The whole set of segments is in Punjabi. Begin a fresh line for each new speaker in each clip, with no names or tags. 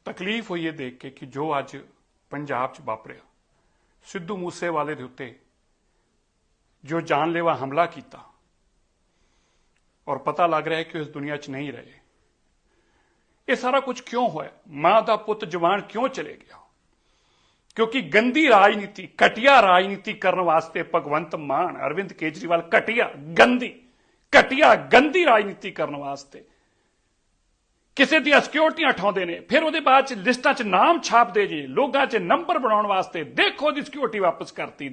ਤਕਲੀਫ ਹੋਈ ਇਹ ਦੇਖ ਕੇ ਕਿ ਜੋ ਅੱਜ ਪੰਜਾਬ 'ਚ ਵਾਪਰਿਆ, ਸਿੱਧੂ ਮੂਸੇਵਾਲੇ ਦੇ ਉੱਤੇ ਜੋ ਜਾਨਲੇਵਾ ਹਮਲਾ ਕੀਤਾ ਔਰ ਪਤਾ ਲੱਗ ਰਿਹਾ ਹੈ ਕਿ ਉਹ ਇਸ ਦੁਨੀਆ 'ਚ ਨਹੀਂ ਰਹੇ। ਇਹ ਸਾਰਾ ਕੁਝ ਕਿਉਂ ਹੋਇਆ? ਮਾਂ ਦਾ ਪੁੱਤ ਜਵਾਨ ਕਿਉਂ ਚਲੇ ਗਿਆ? ਕਿਉਂਕਿ ਗੰਦੀ ਰਾਜਨੀਤੀ, ਘਟੀਆ ਰਾਜਨੀਤੀ ਕਰਨ ਵਾਸਤੇ ਭਗਵੰਤ ਮਾਨ, ਅਰਵਿੰਦ ਕੇਜਰੀਵਾਲ ਗੰਦੀ ਰਾਜਨੀਤੀ ਕਰਨ ਵਾਸਤੇ ਕਿਸੇ ਦੀਆਂ ਸਿਕਿਉਰਟੀਆਂ ਉਠਾਉਂਦੇ ਨੇ, ਫਿਰ ਉਹਦੇ ਬਾਅਦ ਚ ਲਿਸਟਾਂ 'ਚ ਨਾਮ ਛਾਪਦੇ ਜੇ, ਲੋਕਾਂ 'ਚ ਨੰਬਰ ਬਣਾਉਣ ਵਾਸਤੇ। ਦੇਖੋ ਇਹਦੀ ਸਿਕਿਉਰਿਟੀ ਵਾਪਸ ਕਰਤੀ,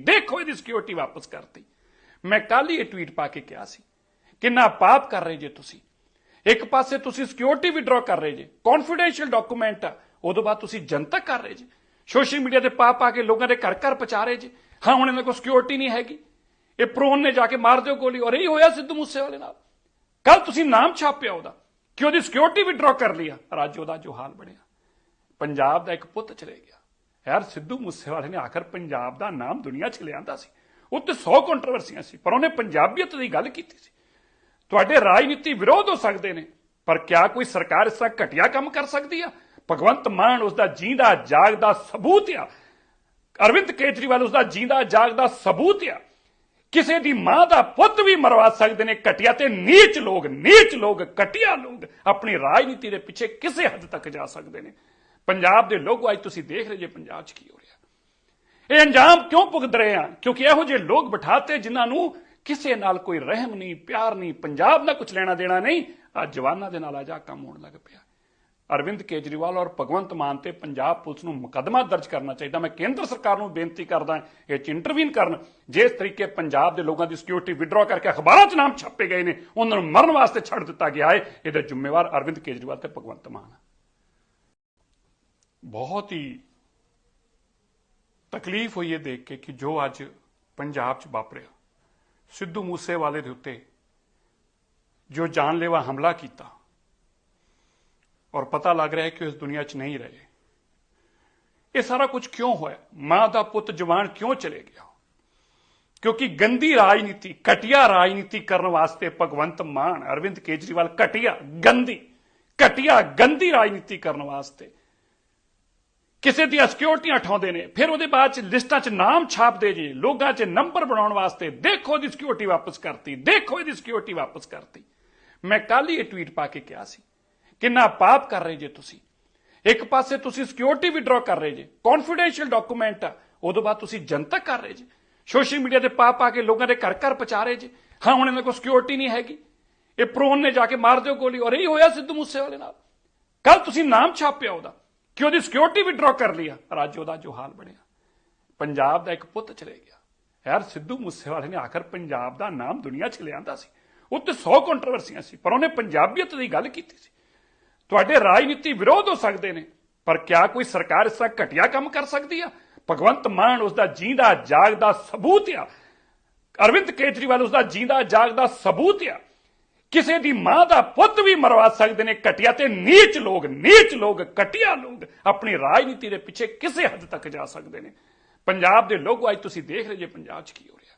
ਮੈਂ ਕੱਲ ਹੀ ਇਹ ਟਵੀਟ ਪਾ ਕੇ ਕਿਹਾ ਸੀ, ਕਿੰਨਾ ਪਾਪ ਕਰ ਰਹੇ ਜੇ ਤੁਸੀਂ। ਇੱਕ ਪਾਸੇ ਤੁਸੀਂ ਸਿਕਿਉਰਿਟੀ ਵਿਡਰਾ ਕਰ ਰਹੇ ਜੇ, ਕੌਨਫੀਡੈਂਸ਼ੀਅਲ ਡਾਕੂਮੈਂਟ ਆ, ਉਦੋਂ ਬਾਅਦ ਤੁਸੀਂ ਜਨਤਕ ਕਰ ਰਹੇ ਜੇ, ਸੋਸ਼ਲ ਮੀਡੀਆ ਤੇ ਪਾ ਕੇ ਲੋਕਾਂ ਦੇ ਘਰ ਘਰ ਪਹੁੰਚਾ ਰਹੇ ਜੇ। ਹਾਂ, ਹੁਣ ਇਹਨਾਂ ਕੋਲ ਸਿਕਿਉਰਿਟੀ ਨਹੀਂ ਹੈਗੀ, ਇਹ ਪ੍ਰੋਨ ਨੇ ਜਾ ਕੇ ਮਾਰ ਦਿਓ ਗੋਲੀ। ਔਰ ਇਹੀ ਹੋਇਆ ਸਿੱਧੂ ਮੂਸੇਵਾਲੇ ਨਾਲ। ਕੱਲ ਤੁਸੀਂ ਨਾਮ ਛਾਪਿਆ ਉਹਦਾ ਕਿ ਉਹਦੀ ਸਿਕਿਉਰਿਟੀ ਵਿਡਰਾ ਕਰ ਲਿਆ, ਅੱਜ ਉਹਦਾ ਜੋ ਹਾਲ ਬਣਿਆ। ਪੰਜਾਬ ਦਾ ਇੱਕ ਪੁੱਤ ਚਲੇ ਗਿਆ ਯਾਰ। ਸਿੱਧੂ ਮੂਸੇਵਾਲੇ ਨੇ ਆਖਰ ਪੰਜਾਬ ਦਾ ਨਾਮ ਦੁਨੀਆ 'ਚ ਲਿਆਂਦਾ ਸੀ। ਉੱਤੇ 100 ਕੰਟਰੋਵਰਸੀਆਂ ਸੀ, ਪਰ ਉਹਨੇ ਪੰਜਾਬੀਅਤ ਦੀ ਗੱਲ ਕੀਤੀ ਸੀ। ਤੁਹਾਡੇ ਰਾਜਨੀਤੀ ਵਿਰੋਧ ਹੋ ਸਕਦੇ ਨੇ, ਪਰ ਕਿਆ ਕੋਈ ਸਰਕਾਰ ਇਸ ਤਰ੍ਹਾਂ ਘਟੀਆ ਕੰਮ ਕਰ ਸਕਦੀ ਆ? ਭਗਵੰਤ ਮਾਨ ਉਸ ਦਾ ਜੀਂਦਾ ਜਾਗਦਾ ਸਬੂਤ ਆ, ਅਰਵਿੰਦ ਕੇਜਰੀਵਾਲ ਉਸ ਦਾ ਜੀਂਦਾ ਜਾਗਦਾ ਸਬੂਤ ਆ। ਕਿਸੇ ਦੀ ਮਾਂ ਦਾ ਪੁੱਤ ਵੀ ਮਰਵਾ ਸਕਦੇ ਨੇ ਘਟੀਆ ਤੇ ਨੀਚ ਲੋਕ ਘਟੀਆ ਲੋਕ ਆਪਣੀ ਰਾਜਨੀਤੀ ਦੇ ਪਿੱਛੇ ਕਿਸੇ ਹੱਦ ਤੱਕ ਜਾ ਸਕਦੇ ਨੇ। ਪੰਜਾਬ ਦੇ ਲੋਕ ਅੱਜ ਤੁਸੀਂ ਦੇਖ ਰਹੇ ਜੇ ਪੰਜਾਬ 'ਚ ਕੀ ਹੋ ਰਿਹਾ। ਇਹ ਅੰਜਾਮ ਕਿਉਂ ਭੁਗਤ ਰਹੇ ਆ? ਕਿਉਂਕਿ ਇਹੋ ਜਿਹੇ ਲੋਕ ਬਿਠਾਤੇ ਜਿਨ੍ਹਾਂ ਨੂੰ ਕਿਸੇ ਨਾਲ ਕੋਈ ਰਹਿਮ ਨਹੀਂ, ਪਿਆਰ ਨਹੀਂ, ਪੰਜਾਬ ਨਾਲ ਕੁਝ ਲੈਣਾ ਦੇਣਾ ਨਹੀਂ। ਅੱਜ ਜਵਾਨਾਂ ਦੇ ਨਾਲ ਅੱਜ ਕੰਮ ਹੋਣ ਲੱਗ ਪਿਆ। ਅਰਵਿੰਦ ਕੇਜਰੀਵਾਲ ਔਰ ਭਗਵੰਤ ਮਾਨ ਤੇ ਪੰਜਾਬ ਪੁਲਿਸ ਨੂੰ ਮੁਕੱਦਮਾ ਦਰਜ ਕਰਨਾ ਚਾਹੀਦਾ। ਮੈਂ ਕੇਂਦਰ ਸਰਕਾਰ ਨੂੰ ਬੇਨਤੀ ਕਰਦਾ ਇਹ 'ਚ ਇੰਟਰਵੀਨ ਕਰਨ। ਜਿਸ ਤਰੀਕੇ ਪੰਜਾਬ ਦੇ ਲੋਕਾਂ ਦੀ ਸਿਕਿਉਰਿਟੀ ਵਿਡਰਾ ਕਰਕੇ ਅਖਬਾਰਾਂ 'ਚ ਨਾਮ ਛਾਪੇ ਗਏ ਨੇ, ਉਹਨਾਂ ਨੂੰ ਮਰਨ ਵਾਸਤੇ ਛੱਡ ਦਿੱਤਾ ਗਿਆ ਹੈ, ਇਹਦੇ ਜ਼ਿੰਮੇਵਾਰ ਅਰਵਿੰਦ ਕੇਜਰੀਵਾਲ ਤੇ ਭਗਵੰਤ ਮਾਨ। ਬਹੁਤ ਹੀ ਤਕਲੀਫ ਹੋਈ ਇਹ ਦੇਖ ਕੇ ਕਿ ਜੋ ਅੱਜ ਪੰਜਾਬ 'ਚ ਵਾਪਰਿਆ, ਸਿੱਧੂ ਮੂਸੇਵਾਲੇ ਦੇ ਉੱਤੇ ਜੋ ਜਾਨਲੇਵਾ ਹਮਲਾ ਕੀਤਾ ਔਰ ਪਤਾ ਲੱਗ ਰਿਹਾ ਹੈ ਕਿ ਉਹ ਇਸ ਦੁਨੀਆ 'ਚ ਨਹੀਂ ਰਹੇ। ਇਹ ਸਾਰਾ ਕੁਝ ਕਿਉਂ ਹੋਇਆ? ਮਾਂ ਦਾ ਪੁੱਤ ਜਵਾਨ ਕਿਉਂ ਚਲੇ ਗਿਆ? ਕਿਉਂਕਿ ਗੰਦੀ ਰਾਜਨੀਤੀ, ਘਟੀਆ ਰਾਜਨੀਤੀ ਕਰਨ ਵਾਸਤੇ ਭਗਵੰਤ ਮਾਨ, ਅਰਵਿੰਦ ਕੇਜਰੀਵਾਲ ਗੰਦੀ ਰਾਜਨੀਤੀ ਕਰਨ ਵਾਸਤੇ ਕਿਸੇ ਦੀਆਂ ਸਿਕਿਉਰਟੀਆਂ ਉਠਾਉਂਦੇ ਨੇ, ਫਿਰ ਉਹਦੇ ਬਾਅਦ ਚ ਲਿਸਟਾਂ 'ਚ ਨਾਮ ਛਾਪਦੇ ਜੇ, ਲੋਕਾਂ 'ਚ ਨੰਬਰ ਬਣਾਉਣ ਵਾਸਤੇ। ਦੇਖੋ ਇਹਦੀ ਸਿਕਿਉਰਿਟੀ ਵਾਪਸ ਕਰਤੀ, ਮੈਂ ਕੱਲ ਹੀ ਇਹ ਟਵੀਟ ਪਾ ਕੇ ਕਿਹਾ ਸੀ, ਕਿੰਨਾ ਪਾਪ ਕਰ ਰਹੇ ਜੇ ਤੁਸੀਂ। ਇੱਕ ਪਾਸੇ ਤੁਸੀਂ ਸਿਕਿਉਰਿਟੀ ਵਿਡਰਾ ਕਰ ਰਹੇ ਜੇ, ਕੌਨਫੀਡੈਂਸ਼ੀਅਲ ਡਾਕੂਮੈਂਟ ਆ, ਉਦੋਂ ਬਾਅਦ ਤੁਸੀਂ ਜਨਤਕ ਕਰ ਰਹੇ ਜੇ, ਸੋਸ਼ਲ ਮੀਡੀਆ ਤੇ ਪਾ ਕੇ ਲੋਕਾਂ ਦੇ ਘਰ ਘਰ ਪਹੁੰਚਾ ਰਹੇ ਜੇ। ਹਾਂ, ਹੁਣ ਇਹਨਾਂ ਕੋਲ ਸਿਕਿਉਰਿਟੀ ਨਹੀਂ ਹੈਗੀ, ਇਹ ਪ੍ਰੋਨ ਨੇ ਜਾ ਕੇ ਮਾਰ ਦਿਓ ਗੋਲੀ। ਔਰ ਇਹੀ ਹੋਇਆ ਸਿੱਧੂ ਮੂਸੇਵਾਲੇ ਨਾਲ। ਕੱਲ ਤੁਸੀਂ ਨਾਮ ਛਾਪਿਆ ਉਹਦਾ ਕਿ ਉਹਦੀ ਸਿਕਿਉਰਿਟੀ ਵਿਡਰਾ ਕਰ ਲਿਆ, ਅੱਜ ਉਹਦਾ ਜੋ ਹਾਲ ਬਣਿਆ। ਪੰਜਾਬ ਦਾ ਇੱਕ ਪੁੱਤ ਚਲੇ ਗਿਆ ਯਾਰ। ਸਿੱਧੂ ਮੂਸੇਵਾਲੇ ਨੇ ਆਖਰ ਪੰਜਾਬ ਦਾ ਨਾਮ ਦੁਨੀਆ 'ਚ ਲਿਆਂਦਾ ਸੀ। ਉੱਤੇ 100 ਕੰਟਰੋਵਰਸੀਆਂ ਸੀ, ਪਰ ਉਹਨੇ ਪੰਜਾਬੀਅਤ ਦੀ ਗੱਲ ਕੀਤੀ ਸੀ। ਤੁਹਾਡੇ ਰਾਜਨੀਤੀ ਵਿਰੋਧ ਹੋ ਸਕਦੇ ਨੇ, ਪਰ ਕਿਆ ਕੋਈ ਸਰਕਾਰ ਇਸ ਤਰ੍ਹਾਂ ਘਟੀਆ ਕੰਮ ਕਰ ਸਕਦੀ ਆ? ਭਗਵੰਤ ਮਾਨ ਉਸ ਦਾ ਜੀਂਦਾ ਜਾਗਦਾ ਸਬੂਤ ਆ, ਅਰਵਿੰਦ ਕੇਜਰੀਵਾਲ ਉਸ ਦਾ ਜੀਂਦਾ ਜਾਗਦਾ ਸਬੂਤ ਆ। ਕਿਸੇ ਦੀ ਮਾਂ ਦਾ ਪੁੱਤ ਵੀ ਮਰਵਾ ਸਕਦੇ ਨੇ ਘਟੀਆ ਤੇ ਨੀਚ ਲੋਕ ਘਟੀਆ ਲੋਕ ਆਪਣੀ ਰਾਜਨੀਤੀ ਦੇ ਪਿੱਛੇ ਕਿਸੇ ਹੱਦ ਤੱਕ ਜਾ ਸਕਦੇ ਨੇ। ਪੰਜਾਬ ਦੇ ਲੋਕ ਅੱਜ ਤੁਸੀਂ ਦੇਖ ਰਹੇ ਜੇ ਪੰਜਾਬ 'ਚ ਕੀ ਹੋ ਰਿਹਾ।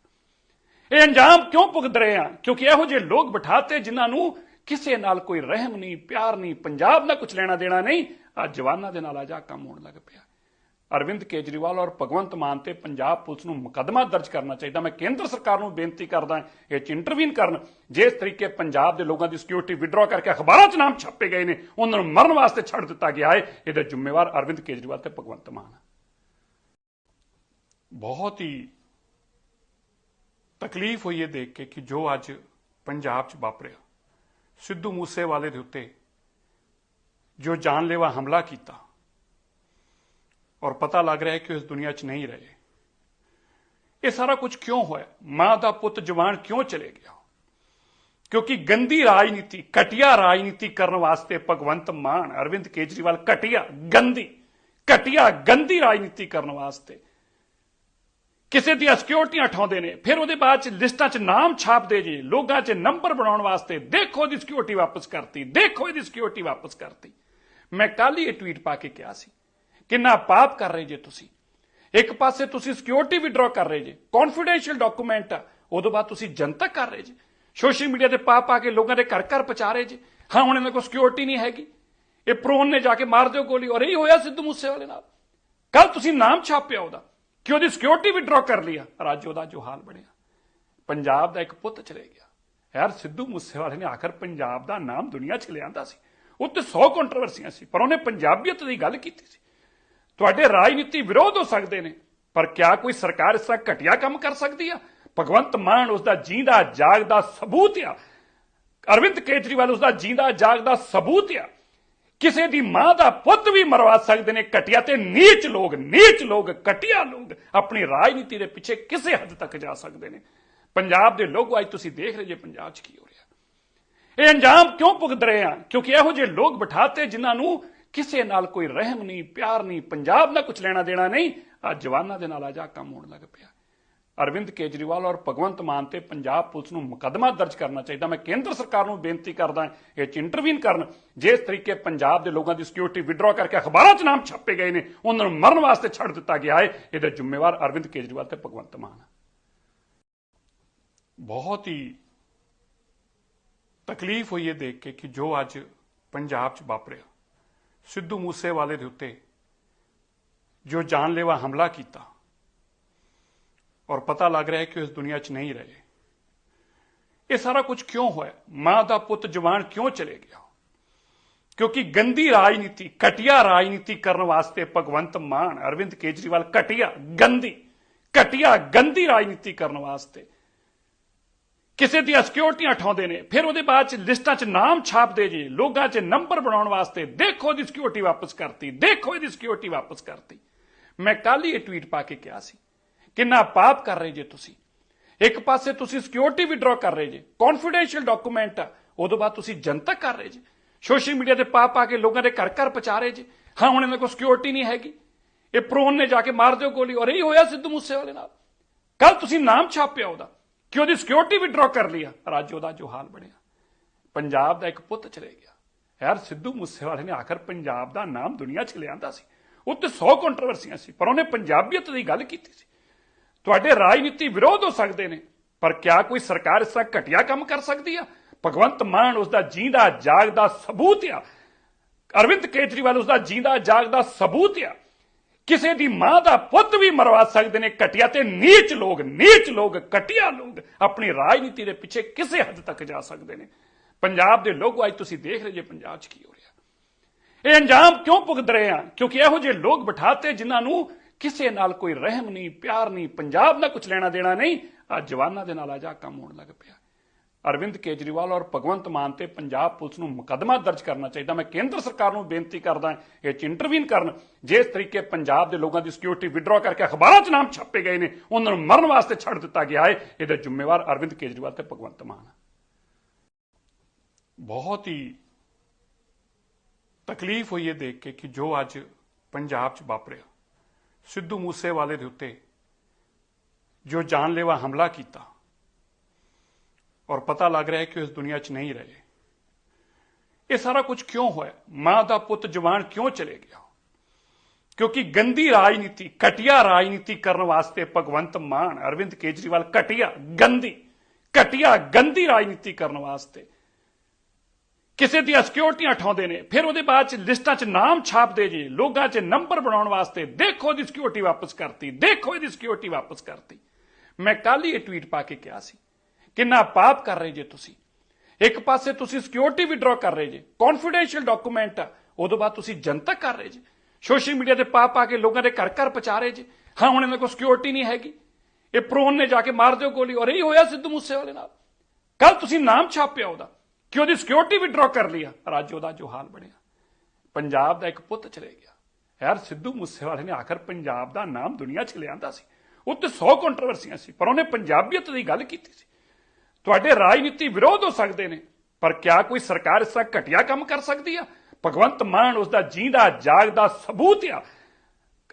ਇਹ ਅੰਜਾਮ ਕਿਉਂ ਭੁਗਤ ਰਹੇ ਆ? ਕਿਉਂਕਿ ਇਹੋ ਜਿਹੇ ਲੋਕ ਬਿਠਾਤੇ ਜਿਨ੍ਹਾਂ ਨੂੰ ਕਿਸੇ ਨਾਲ ਕੋਈ ਰਹਿਮ ਨਹੀਂ, ਪਿਆਰ ਨਹੀਂ, ਪੰਜਾਬ ਨਾਲ ਕੁਝ ਲੈਣਾ ਦੇਣਾ ਨਹੀਂ। ਅੱਜ ਜਵਾਨਾਂ ਦੇ ਨਾਲ ਅੱਜ ਕੰਮ ਹੋਣ ਲੱਗ ਪਿਆ। ਅਰਵਿੰਦ ਕੇਜਰੀਵਾਲ ਔਰ ਭਗਵੰਤ ਮਾਨ ਤੇ ਪੰਜਾਬ ਪੁਲਿਸ ਨੂੰ ਮੁਕੱਦਮਾ ਦਰਜ ਕਰਨਾ ਚਾਹੀਦਾ। ਮੈਂ ਕੇਂਦਰ ਸਰਕਾਰ ਨੂੰ ਬੇਨਤੀ ਕਰਦਾ ਇਹ 'ਚ ਇੰਟਰਵੀਨ ਕਰਨ। ਜਿਸ ਤਰੀਕੇ ਪੰਜਾਬ ਦੇ ਲੋਕਾਂ ਦੀ ਸਿਕਿਉਰਿਟੀ ਵਿਡਰਾ ਕਰਕੇ ਅਖਬਾਰਾਂ 'ਚ ਨਾਮ ਛਾਪੇ ਗਏ ਨੇ, ਉਹਨਾਂ ਨੂੰ ਮਰਨ ਵਾਸਤੇ ਛੱਡ ਦਿੱਤਾ ਗਿਆ ਹੈ, ਇਹਦੇ ਜ਼ਿੰਮੇਵਾਰ ਅਰਵਿੰਦ ਕੇਜਰੀਵਾਲ ਤੇ ਭਗਵੰਤ ਮਾਨ। ਬਹੁਤ ਹੀ ਤਕਲੀਫ ਹੋਈ ਇਹ ਦੇਖ ਕੇ ਕਿ ਜੋ ਅੱਜ ਪੰਜਾਬ 'ਚ ਵਾਪਰਿਆ, ਸਿੱਧੂ ਮੂਸੇਵਾਲੇ ਦੇ ਉੱਤੇ ਜੋ ਜਾਨਲੇਵਾ ਹਮਲਾ ਕੀਤਾ ਔਰ ਪਤਾ ਲੱਗ ਰਿਹਾ ਹੈ ਕਿ ਉਹ ਇਸ ਦੁਨੀਆ 'ਚ ਨਹੀਂ ਰਹੇ। ਇਹ ਸਾਰਾ ਕੁਝ ਕਿਉਂ ਹੋਇਆ? ਮਾਂ ਦਾ ਪੁੱਤ ਜਵਾਨ ਕਿਉਂ ਚਲੇ ਗਿਆ? ਕਿਉਂਕਿ ਗੰਦੀ ਰਾਜਨੀਤੀ, ਘਟੀਆ ਰਾਜਨੀਤੀ ਕਰਨ ਵਾਸਤੇ ਭਗਵੰਤ ਮਾਨ, ਅਰਵਿੰਦ ਕੇਜਰੀਵਾਲ ਗੰਦੀ ਰਾਜਨੀਤੀ ਕਰਨ ਵਾਸਤੇ ਕਿਸੇ ਦੀਆਂ ਸਿਕਿਉਰਟੀਆਂ ਉਠਾਉਂਦੇ ਨੇ, ਫਿਰ ਉਹਦੇ ਬਾਅਦ ਚ ਲਿਸਟਾਂ 'ਚ ਨਾਮ ਛਾਪਦੇ ਜੇ, ਲੋਕਾਂ 'ਚ ਨੰਬਰ ਬਣਾਉਣ ਵਾਸਤੇ। ਦੇਖੋ ਇਹਦੀ ਸਿਕਿਉਰਿਟੀ ਵਾਪਸ ਕਰਤੀ, ਮੈਂ ਕੱਲ ਹੀ ਇਹ ਟਵੀਟ ਪਾ ਕੇ ਕਿਹਾ ਸੀ, ਕਿੰਨਾ ਪਾਪ ਕਰ ਰਹੇ ਜੇ ਤੁਸੀਂ। ਇੱਕ ਪਾਸੇ ਤੁਸੀਂ ਸਿਕਿਉਰਿਟੀ ਵਿਡਰਾ ਕਰ ਰਹੇ ਜੇ, ਕੌਨਫੀਡੈਂਸ਼ੀਅਲ ਡਾਕੂਮੈਂਟ ਆ, ਉਦੋਂ ਬਾਅਦ ਤੁਸੀਂ ਜਨਤਕ ਕਰ ਰਹੇ ਜੇ, ਸੋਸ਼ਲ ਮੀਡੀਆ ਤੇ ਪਾ ਕੇ ਲੋਕਾਂ ਦੇ ਘਰ ਘਰ ਪਹੁੰਚਾ ਰਹੇ ਜੇ। ਹਾਂ, ਹੁਣ ਇਹਨਾਂ ਕੋਲ ਸਿਕਿਉਰਿਟੀ ਨਹੀਂ ਹੈਗੀ, ਇਹ ਪ੍ਰੋਨ ਨੇ ਜਾ ਕੇ ਮਾਰ ਦਿਓ ਗੋਲੀ, ਔਰ ਇਹੀ ਹੋਇਆ ਸਿੱਧੂ ਮੂਸੇਵਾਲੇ ਨਾਲ। ਕੱਲ ਤੁਸੀਂ ਨਾਮ ਛਾਪਿਆ ਉਹਦਾ ਕਿ ਉਹਦੀ ਸਿਕਿਉਰਿਟੀ ਵਿਡਰੋ ਕਰ ਲਿਆ, ਅੱਜ ਉਹਦਾ ਜੋ ਹਾਲ ਬਣਿਆ। ਪੰਜਾਬ ਦਾ ਇੱਕ ਪੁੱਤ ਚਲੇ ਗਿਆ ਯਾਰ। ਸਿੱਧੂ ਮੂਸੇਵਾਲੇ ਨੇ ਆਖਰ ਪੰਜਾਬ ਦਾ ਨਾਮ ਦੁਨੀਆ 'ਚ ਲਿਆਂਦਾ ਸੀ। ਉੱਤੇ 100 ਕੰਟਰੋਵਰਸੀਆਂ ਸੀ, ਪਰ ਉਹਨੇ ਪੰਜਾਬੀਅਤ ਦੀ ਗੱਲ ਕੀਤੀ ਸੀ। ਤੁਹਾਡੇ ਰਾਜਨੀਤੀ ਵਿਰੋਧ ਹੋ ਸਕਦੇ ਨੇ, ਪਰ ਕਿਆ ਕੋਈ ਸਰਕਾਰ ਇਸ ਤਰ੍ਹਾਂ ਘਟੀਆ ਕੰਮ ਕਰ ਸਕਦੀ ਆ? ਭਗਵੰਤ ਮਾਨ ਉਸਦਾ ਜੀਂਦਾ ਜਾਗਦਾ ਸਬੂਤ ਆ। ਅਰਵਿੰਦ ਕੇਜਰੀਵਾਲ ਉਸਦਾ ਜੀਂਦਾ ਜਾਗਦਾ ਸਬੂਤ ਆ। ਕਿਸੇ ਦੀ ਮਾਂ ਦਾ ਪੁੱਤ ਵੀ ਮਰਵਾ ਸਕਦੇ ਨੇ ਘਟੀਆ ਤੇ ਨੀਚ ਲੋਕ ਘਟੀਆ ਲੋਕ ਆਪਣੀ ਰਾਜਨੀਤੀ ਦੇ ਪਿੱਛੇ ਕਿਸੇ ਹੱਦ ਤੱਕ ਜਾ ਸਕਦੇ ਨੇ। ਪੰਜਾਬ ਦੇ ਲੋਕ ਅੱਜ ਤੁਸੀਂ ਦੇਖ ਰਹੇ ਜੇ ਪੰਜਾਬ 'ਚ ਕੀ ਹੋ ਰਿਹਾ। ਇਹ ਅੰਜਾਮ ਕਿਉਂ ਭੁਗਤ ਰਹੇ ਆ? ਕਿਉਂਕਿ ਇਹੋ ਜਿਹੇ ਲੋਕ ਬਿਠਾਤੇ ਜਿਨ੍ਹਾਂ ਨੂੰ ਕਿਸੇ ਨਾਲ ਕੋਈ ਰਹਿਮ ਨਹੀਂ, ਪਿਆਰ ਨਹੀਂ, ਪੰਜਾਬ ਨਾਲ ਕੁਝ ਲੈਣਾ ਦੇਣਾ ਨਹੀਂ। ਅੱਜ ਜਵਾਨਾਂ ਦੇ ਨਾਲ ਆ ਕੰਮ ਹੋਣ ਲੱਗ ਪਿਆ। ਅਰਵਿੰਦ ਕੇਜਰੀਵਾਲ ਔਰ ਭਗਵੰਤ ਮਾਨ ਤੇ ਪੰਜਾਬ ਪੁਲਿਸ ਨੂੰ ਮੁਕੱਦਮਾ ਦਰਜ ਕਰਨਾ ਚਾਹੀਦਾ। ਮੈਂ ਕੇਂਦਰ ਸਰਕਾਰ ਨੂੰ ਬੇਨਤੀ ਕਰਦਾ ਇਹ 'ਚ ਇੰਟਰਵੀਨ ਕਰਨ। ਜਿਸ ਤਰੀਕੇ ਪੰਜਾਬ ਦੇ ਲੋਕਾਂ ਦੀ ਸਿਕਿਉਰਿਟੀ ਵਿਡਰੋ ਕਰਕੇ ਅਖਬਾਰਾਂ 'ਚ ਨਾਮ ਛਾਪੇ ਗਏ ਨੇ, ਉਹਨਾਂ ਨੂੰ ਮਰਨ ਵਾਸਤੇ ਛੱਡ ਦਿੱਤਾ ਗਿਆ ਹੈ, ਇਹਦੇ ਜ਼ਿੰਮੇਵਾਰ ਅਰਵਿੰਦ ਕੇਜਰੀਵਾਲ ਤੇ ਭਗਵੰਤ ਮਾਨ। ਬਹੁਤ ਹੀ ਤਕਲੀਫ ਹੋਈ ਹੈ ਦੇਖ ਕੇ ਕਿ ਜੋ ਅੱਜ ਪੰਜਾਬ 'ਚ ਵਾਪਰਿਆ। ਸਿੱਧੂ ਮੂਸੇਵਾਲੇ ਦੇ ਉੱਤੇ ਜੋ ਜਾਨਲੇਵਾ ਹਮਲਾ ਕੀਤਾ ਔਰ ਪਤਾ ਲੱਗ ਰਿਹਾ ਹੈ ਕਿ ਇਸ ਦੁਨੀਆ 'ਚ ਨਹੀਂ ਰਹੇ। ਇਹ ਸਾਰਾ ਕੁਝ ਕਿਉਂ ਹੋਇਆ? ਮਾਂ ਦਾ ਪੁੱਤ ਜਵਾਨ ਕਿਉਂ ਚਲੇ ਗਿਆ? ਕਿਉਂਕਿ ਗੰਦੀ ਰਾਜਨੀਤੀ, ਘਟੀਆ ਰਾਜਨੀਤੀ ਕਰਨ ਵਾਸਤੇ ਭਗਵੰਤ ਮਾਨ, ਅਰਵਿੰਦ ਕੇਜਰੀਵਾਲ ਘਟੀਆ ਗੰਦੀ ਰਾਜਨੀਤੀ ਕਰਨ ਵਾਸਤੇ ਕਿਸੇ ਦੀਆਂ ਸਿਕਿਉਰਿਟੀਆਂ ਉਠਾਉਂਦੇ ਨੇ, ਫਿਰ ਉਹਦੇ ਬਾਅਦ 'ਚ ਲਿਸਟਾਂ 'ਚ ਨਾਮ ਛਾਪਦੇ ਜੇ, ਲੋਕਾਂ 'ਚ ਨੰਬਰ ਬਣਾਉਣ ਵਾਸਤੇ। ਦੇਖੋ ਇਹਦੀ ਸਿਕਿਉਰਿਟੀ ਵਾਪਸ ਕਰਤੀ, ਮੈਂ ਕੱਲ ਹੀ ਇਹ ਟਵੀਟ ਪਾ ਕੇ ਕਿਹਾ ਸੀ ਕਿੰਨਾ ਪਾਪ ਕਰ ਰਹੇ ਜੇ ਤੁਸੀਂ। ਇੱਕ ਪਾਸੇ ਤੁਸੀਂ ਸਿਕਿਉਰਿਟੀ ਵਿਡਰੋ ਕਰ ਰਹੇ ਜੇ, ਕੌਨਫੀਡੈਂਸ਼ੀਅਲ ਡਾਕੂਮੈਂਟ ਆ, ਉਦੋਂ ਬਾਅਦ ਤੁਸੀਂ ਜਨਤਕ ਕਰ ਰਹੇ ਜੇ, ਸੋਸ਼ਲ ਮੀਡੀਆ ਤੇ ਪਾ ਕੇ ਲੋਕਾਂ ਦੇ ਘਰ ਪਹੁੰਚਾ ਰਹੇ ਜੇ। ਹਾਂ, ਹੁਣ ਇਹਨਾਂ ਕੋਲ ਸਿਕਿਉਰਿਟੀ ਨਹੀਂ ਹੈਗੀ, ਇਹ ਪ੍ਰੋਨ ਨੇ ਜਾ ਕੇ ਮਾਰ ਦਿਓ ਗੋਲੀ, ਔਰ ਇਹੀ ਹੋਇਆ ਸਿੱਧੂ ਮੂਸੇਵਾਲੇ ਨਾਲ। ਕੱਲ ਤੁਸੀਂ ਨਾਮ ਛਾਪਿਆ ਉਹਦਾ ਕਿ ਉਹਦੀ ਸਿਕਿਉਰਿਟੀ ਵਿਡਰੋ ਕਰ ਲਿਆ, ਅੱਜ ਉਹਦਾ ਜੋ ਹਾਲ ਬਣਿਆ। ਪੰਜਾਬ ਦਾ ਇੱਕ ਪੁੱਤ ਚਲੇ ਗਿਆ ਯਾਰ। ਸਿੱਧੂ ਮੂਸੇਵਾਲੇ ਨੇ ਆਖਰ ਪੰਜਾਬ ਦਾ ਨਾਮ ਦੁਨੀਆ 'ਚ ਲਿਆਂਦਾ ਸੀ। ਉੱਤੇ 100 ਕੰਟਰੋਵਰਸੀਆਂ ਸੀ, ਪਰ ਉਹਨੇ ਪੰਜਾਬੀਅਤ ਦੀ ਗੱਲ ਕੀਤੀ ਸੀ। ਤੁਹਾਡੇ ਰਾਜਨੀਤੀ ਵਿਰੋਧ ਹੋ ਸਕਦੇ ਨੇ, ਪਰ ਕਿਆ ਕੋਈ ਸਰਕਾਰ ਇਸ ਤਰ੍ਹਾਂ ਘਟੀਆ ਕੰਮ ਕਰ ਸਕਦੀ ਆ? ਭਗਵੰਤ ਮਾਨ ਉਸਦਾ ਜੀਂਦਾ ਜਾਗਦਾ ਸਬੂਤ ਆ। ਅਰਵਿੰਦ ਕੇਜਰੀਵਾਲ ਉਸਦਾ ਜੀਂਦਾ ਜਾਗਦਾ ਸਬੂਤ ਆ। ਕਿਸੇ ਦੀ ਮਾਂ ਦਾ ਪੁੱਤ ਵੀ ਮਰਵਾ ਸਕਦੇ ਨੇ ਘਟੀਆ ਤੇ ਨੀਚ ਲੋਕ ਘਟੀਆ ਲੋਕ ਆਪਣੀ ਰਾਜਨੀਤੀ ਦੇ ਪਿੱਛੇ ਕਿਸੇ ਹੱਦ ਤੱਕ ਜਾ ਸਕਦੇ ਨੇ। ਪੰਜਾਬ ਦੇ ਲੋਕ ਅੱਜ ਤੁਸੀਂ ਦੇਖ ਰਹੇ ਜੇ ਪੰਜਾਬ 'ਚ ਕੀ ਹੋ ਰਿਹਾ। ਇਹ ਅੰਜਾਮ ਕਿਉਂ ਭੁਗਤ ਰਹੇ ਆ? ਕਿਉਂਕਿ ਇਹੋ ਜਿਹੇ ਲੋਕ ਬਿਠਾਤੇ ਜਿਨ੍ਹਾਂ ਨੂੰ ਕਿਸੇ ਨਾਲ ਕੋਈ ਰਹਿਮ ਨਹੀਂ, ਪਿਆਰ ਨਹੀਂ, ਪੰਜਾਬ ਨਾਲ ਕੁਝ ਲੈਣਾ ਦੇਣਾ ਨਹੀਂ। ਅੱਜ ਜਵਾਨਾਂ ਦੇ ਨਾਲ ਆ ਕੰਮ ਹੋਣ ਲੱਗ ਪਿਆ। ਅਰਵਿੰਦ ਕੇਜਰੀਵਾਲ ਔਰ ਭਗਵੰਤ ਮਾਨ ਤੇ ਪੰਜਾਬ ਪੁਲਿਸ ਨੂੰ ਮੁਕੱਦਮਾ ਦਰਜ ਕਰਨਾ ਚਾਹੀਦਾ। ਮੈਂ ਕੇਂਦਰ ਸਰਕਾਰ ਨੂੰ ਬੇਨਤੀ ਕਰਦਾ ਇਹ 'ਚ ਇੰਟਰਵੀਨ ਕਰਨ। ਜਿਸ ਤਰੀਕੇ ਪੰਜਾਬ ਦੇ ਲੋਕਾਂ ਦੀ ਸਿਕਿਉਰਿਟੀ ਵਿਡਰੋ ਕਰਕੇ ਅਖਬਾਰਾਂ 'ਚ ਨਾਮ ਛਾਪੇ ਗਏ ਨੇ, ਉਹਨਾਂ ਨੂੰ ਮਰਨ ਵਾਸਤੇ ਛੱਡ ਦਿੱਤਾ ਗਿਆ ਹੈ, ਇਹਦੇ ਜ਼ਿੰਮੇਵਾਰ ਅਰਵਿੰਦ ਕੇਜਰੀਵਾਲ ਤੇ ਭਗਵੰਤ ਮਾਨ। ਬਹੁਤ ਹੀ ਤਕਲੀਫ ਹੋਈ ਹੈ ਦੇਖ ਕੇ ਕਿ ਜੋ ਅੱਜ ਪੰਜਾਬ 'ਚ ਵਾਪਰਿਆ। ਸਿੱਧੂ ਮੂਸੇਵਾਲੇ ਦੇ ਉੱਤੇ ਜੋ ਜਾਨਲੇਵਾ ਹਮਲਾ ਕੀਤਾ ਔਰ ਪਤਾ ਲੱਗ ਰਿਹਾ ਹੈ ਕਿ ਇਸ ਦੁਨੀਆ 'ਚ ਨਹੀਂ ਰਹੇ। ਇਹ ਸਾਰਾ ਕੁਝ ਕਿਉਂ ਹੋਇਆ? ਮਾਂ ਦਾ ਪੁੱਤ ਜਵਾਨ ਕਿਉਂ ਚਲੇ ਗਿਆ? ਕਿਉਂਕਿ ਗੰਦੀ ਰਾਜਨੀਤੀ, ਘਟੀਆ ਰਾਜਨੀਤੀ ਕਰਨ ਵਾਸਤੇ ਭਗਵੰਤ ਮਾਨ, ਅਰਵਿੰਦ ਕੇਜਰੀਵਾਲ ਗੰਦੀ ਰਾਜਨੀਤੀ ਕਰਨ ਵਾਸਤੇ ਕਿਸੇ ਦੀਆਂ ਸਿਕਿਉਰਿਟੀਆਂ ਉਠਾਉਂਦੇ ਨੇ, ਫਿਰ ਉਹਦੇ ਬਾਅਦ 'ਚ ਲਿਸਟਾਂ 'ਚ ਨਾਮ ਛਾਪਦੇ ਜੇ, ਲੋਕਾਂ 'ਚ ਨੰਬਰ ਬਣਾਉਣ ਵਾਸਤੇ। ਦੇਖੋ ਇਹਦੀ ਸਿਕਿਉਰਿਟੀ ਵਾਪਸ ਕਰਤੀ, ਮੈਂ ਕੱਲ ਹੀ ਇਹ ਟਵੀਟ ਪਾ ਕੇ ਕਿਹਾ ਸੀ ਕਿੰਨਾ ਪਾਪ ਕਰ ਰਹੇ ਜੇ ਤੁਸੀਂ। ਇੱਕ ਪਾਸੇ ਤੁਸੀਂ ਸਿਕਿਉਰਿਟੀ ਵਿਡਰੋ ਕਰ ਰਹੇ ਜੇ, ਕੌਨਫੀਡੈਂਸ਼ੀਅਲ ਡਾਕੂਮੈਂਟ ਆ, ਉਦੋਂ ਬਾਅਦ ਤੁਸੀਂ ਜਨਤਕ ਕਰ ਰਹੇ ਜੇ, ਸੋਸ਼ਲ ਮੀਡੀਆ ਤੇ ਪਾ ਕੇ ਲੋਕਾਂ ਦੇ ਘਰ ਪਹੁੰਚਾ ਰਹੇ ਜੇ। ਹਾਂ, ਹੁਣ ਇਹਨਾਂ ਕੋਲ ਸਿਕਿਉਰਿਟੀ ਨਹੀਂ ਹੈਗੀ, ਇਹ ਪ੍ਰੋਨ ਨੇ ਜਾ ਕੇ ਮਾਰ ਦਿਓ ਗੋਲੀ, ਔਰ ਇਹੀ ਹੋਇਆ ਸਿੱਧੂ ਮੂਸੇਵਾਲੇ ਨਾਲ। ਕੱਲ ਤੁਸੀਂ ਨਾਮ ਛਾਪਿਆ ਉਹਦਾ ਕਿ ਉਹਦੀ ਸਿਕਿਉਰਿਟੀ ਵਿਡਰੋ ਕਰ ਲਿਆ, ਅੱਜ ਉਹਦਾ ਜੋ ਹਾਲ ਬਣਿਆ। ਪੰਜਾਬ ਦਾ ਇੱਕ ਪੁੱਤ ਚਲੇ ਗਿਆ ਯਾਰ। ਸਿੱਧੂ ਮੂਸੇਵਾਲੇ ਨੇ ਆਖਰ ਪੰਜਾਬ ਦਾ ਨਾਮ ਦੁਨੀਆ 'ਚ ਲਿਆਂਦਾ ਸੀ। ਉੱਤੇ 100 ਕੰਟਰੋਵਰਸੀਆਂ ਸੀ, ਪਰ ਉਹਨੇ ਪੰਜਾਬੀਅਤ ਦੀ ਗੱਲ ਕੀਤੀ ਸੀ। ਤੁਹਾਡੇ ਰਾਜਨੀਤੀ ਵਿਰੋਧ ਹੋ ਸਕਦੇ ਨੇ, ਪਰ ਕਿਆ ਕੋਈ ਸਰਕਾਰ ਇਸ ਤਰ੍ਹਾਂ ਘਟੀਆ ਕੰਮ ਕਰ ਸਕਦੀ ਆ? ਭਗਵੰਤ ਮਾਨ ਉਸਦਾ ਜੀਂਦਾ ਜਾਗਦਾ ਸਬੂਤ ਆ।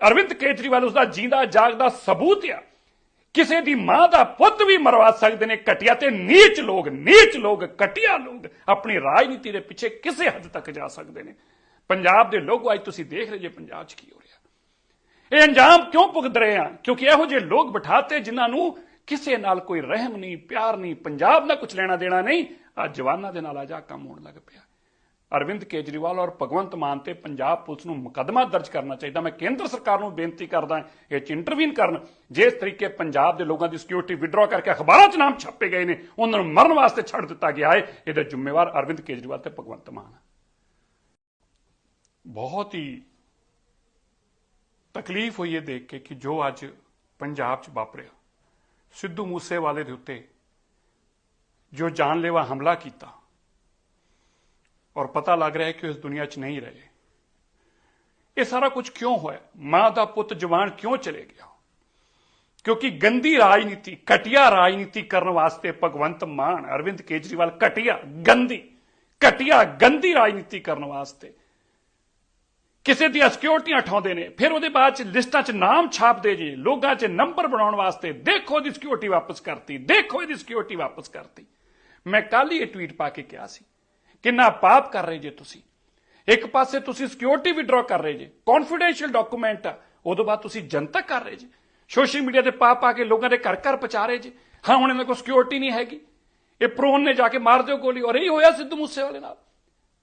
ਅਰਵਿੰਦ ਕੇਜਰੀਵਾਲ ਉਸਦਾ ਜੀਂਦਾ ਜਾਗਦਾ ਸਬੂਤ ਆ। ਕਿਸੇ ਦੀ ਮਾਂ ਦਾ ਪੁੱਤ ਵੀ ਮਰਵਾ ਸਕਦੇ ਨੇ ਘਟੀਆ ਤੇ ਨੀਚ ਲੋਕ ਘਟੀਆ ਲੋਕ ਆਪਣੀ ਰਾਜਨੀਤੀ ਦੇ ਪਿੱਛੇ ਕਿਸੇ ਹੱਦ ਤੱਕ ਜਾ ਸਕਦੇ ਨੇ। ਪੰਜਾਬ ਦੇ ਲੋਕ ਅੱਜ ਤੁਸੀਂ ਦੇਖ ਰਹੇ ਜੇ ਪੰਜਾਬ 'ਚ ਕੀ ਹੋ ਰਿਹਾ। ਇਹ ਅੰਜਾਮ ਕਿਉਂ ਭੁਗਤ ਰਹੇ ਆ? ਕਿਉਂਕਿ ਇਹੋ ਜਿਹੇ ਲੋਕ ਬਿਠਾਤੇ ਜਿਨ੍ਹਾਂ ਨੂੰ ਕਿਸੇ ਨਾਲ ਕੋਈ ਰਹਿਮ ਨਹੀਂ, ਪਿਆਰ ਨਹੀਂ, ਪੰਜਾਬ ਨਾਲ ਕੁਝ ਲੈਣਾ ਦੇਣਾ ਨਹੀਂ। ਅੱਜ ਜਵਾਨਾਂ ਦੇ ਨਾਲ ਆ ਕੰਮ ਹੋਣ ਲੱਗ ਪਿਆ। ਅਰਵਿੰਦ ਕੇਜਰੀਵਾਲ ਔਰ ਭਗਵੰਤ ਮਾਨ ਤੇ ਪੰਜਾਬ ਪੁਲਿਸ ਨੂੰ ਮੁਕੱਦਮਾ ਦਰਜ ਕਰਨਾ ਚਾਹੀਦਾ। ਮੈਂ ਕੇਂਦਰ ਸਰਕਾਰ ਨੂੰ ਬੇਨਤੀ ਕਰਦਾ ਇਹ 'ਚ ਇੰਟਰਵੀਨ ਕਰਨ। ਜਿਸ ਤਰੀਕੇ ਪੰਜਾਬ ਦੇ ਲੋਕਾਂ ਦੀ ਸਿਕਿਉਰਿਟੀ ਵਿਡਰਾ ਕਰਕੇ ਅਖਬਾਰਾਂ 'ਚ ਨਾਮ ਛਾਪੇ ਗਏ ਨੇ, ਉਹਨਾਂ ਨੂੰ ਮਰਨ ਵਾਸਤੇ ਛੱਡ ਦਿੱਤਾ ਗਿਆ ਹੈ, ਇਹਦੇ ਜ਼ਿੰਮੇਵਾਰ ਅਰਵਿੰਦ ਕੇਜਰੀਵਾਲ ਤੇ ਭਗਵੰਤ ਮਾਨ। ਬਹੁਤ ਹੀ ਤਕਲੀਫ ਹੋਈ ਹੈ ਦੇਖ ਕੇ ਕਿ ਜੋ ਅੱਜ ਪੰਜਾਬ 'ਚ ਵਾਪਰਿਆ, ਸਿੱਧੂ ਮੂਸੇਵਾਲੇ ਦੇ ਉੱਤੇ ਜੋ ਜਾਨਲੇਵਾ ਹਮਲਾ ਕੀਤਾ ਔਰ ਪਤਾ ਲੱਗ ਰਿਹਾ ਹੈ ਕਿ ਇਸ ਦੁਨੀਆ 'ਚ ਨਹੀਂ ਰਹੇ। ਇਹ ਸਾਰਾ ਕੁਝ ਕਿਉਂ ਹੋਇਆ? ਮਾਂ ਦਾ ਪੁੱਤ ਜਵਾਨ ਕਿਉਂ ਚਲੇ ਗਿਆ? ਕਿਉਂਕਿ ਗੰਦੀ ਰਾਜਨੀਤੀ, ਘਟੀਆ ਰਾਜਨੀਤੀ ਕਰਨ ਵਾਸਤੇ ਭਗਵੰਤ ਮਾਨ, ਅਰਵਿੰਦ ਕੇਜਰੀਵਾਲ ਘਟੀਆ ਗੰਦੀ ਰਾਜਨੀਤੀ ਕਰਨ ਵਾਸਤੇ ਕਿਸੇ ਦੀਆਂ ਸਿਕਿਉਰਿਟੀਆਂ ਠਾਉਂਦੇ ਨੇ, ਫਿਰ ਉਹਦੇ ਬਾਅਦ 'ਚ ਲਿਸਟਾਂ 'ਚ ਨਾਮ ਛਾਪਦੇ ਜੇ, ਲੋਕਾਂ 'ਚ ਨੰਬਰ ਬਣਾਉਣ ਵਾਸਤੇ। ਦੇਖੋ ਇਹਦੀ ਸਿਕਿਉਰਿਟੀ ਵਾਪਸ ਕਰਤੀ, ਦੇਖੋ ਇਹਦੀ ਸਿਕਿਉਰਿਟੀ ਵਾਪਸ ਕਰਤੀ। ਮੈਂ ਕੱਲ ਹੀ ਇਹ ਟਵੀਟ ਪਾ ਕੇ ਕਿਹਾ ਸੀ, ਕਿੰਨਾ ਪਾਪ ਕਰ ਰਹੇ ਜੇ ਤੁਸੀਂ। ਇੱਕ ਪਾਸੇ ਤੁਸੀਂ ਸਿਕਿਉਰਿਟੀ ਵਿਡਰਾ ਕਰ ਰਹੇ ਜੇ, ਕੌਨਫੀਡੈਂਸ਼ੀਅਲ ਡਾਕੂਮੈਂਟ ਆ, ਉਦੋਂ ਬਾਅਦ ਤੁਸੀਂ ਜਨਤਕ ਕਰ ਰਹੇ ਜੇ, ਸੋਸ਼ਲ ਮੀਡੀਆ ਤੇ ਪਾ ਕੇ ਲੋਕਾਂ ਦੇ ਘਰ ਘਰ ਪਹੁੰਚਾ ਰਹੇ ਜੇ। ਹਾਂ, ਹੁਣ ਇਹਨਾਂ ਕੋਲ ਸਿਕਿਉਰਿਟੀ ਨਹੀਂ ਹੈਗੀ, ਇਹ ਪ੍ਰੋਨ ਨੇ ਜਾ ਕੇ ਮਾਰ ਦਿਓ ਗੋਲੀ। ਔਰ ਇਹੀ ਹੋਇਆ ਸਿੱਧੂ ਮੂਸੇਵਾਲੇ ਨਾਲ।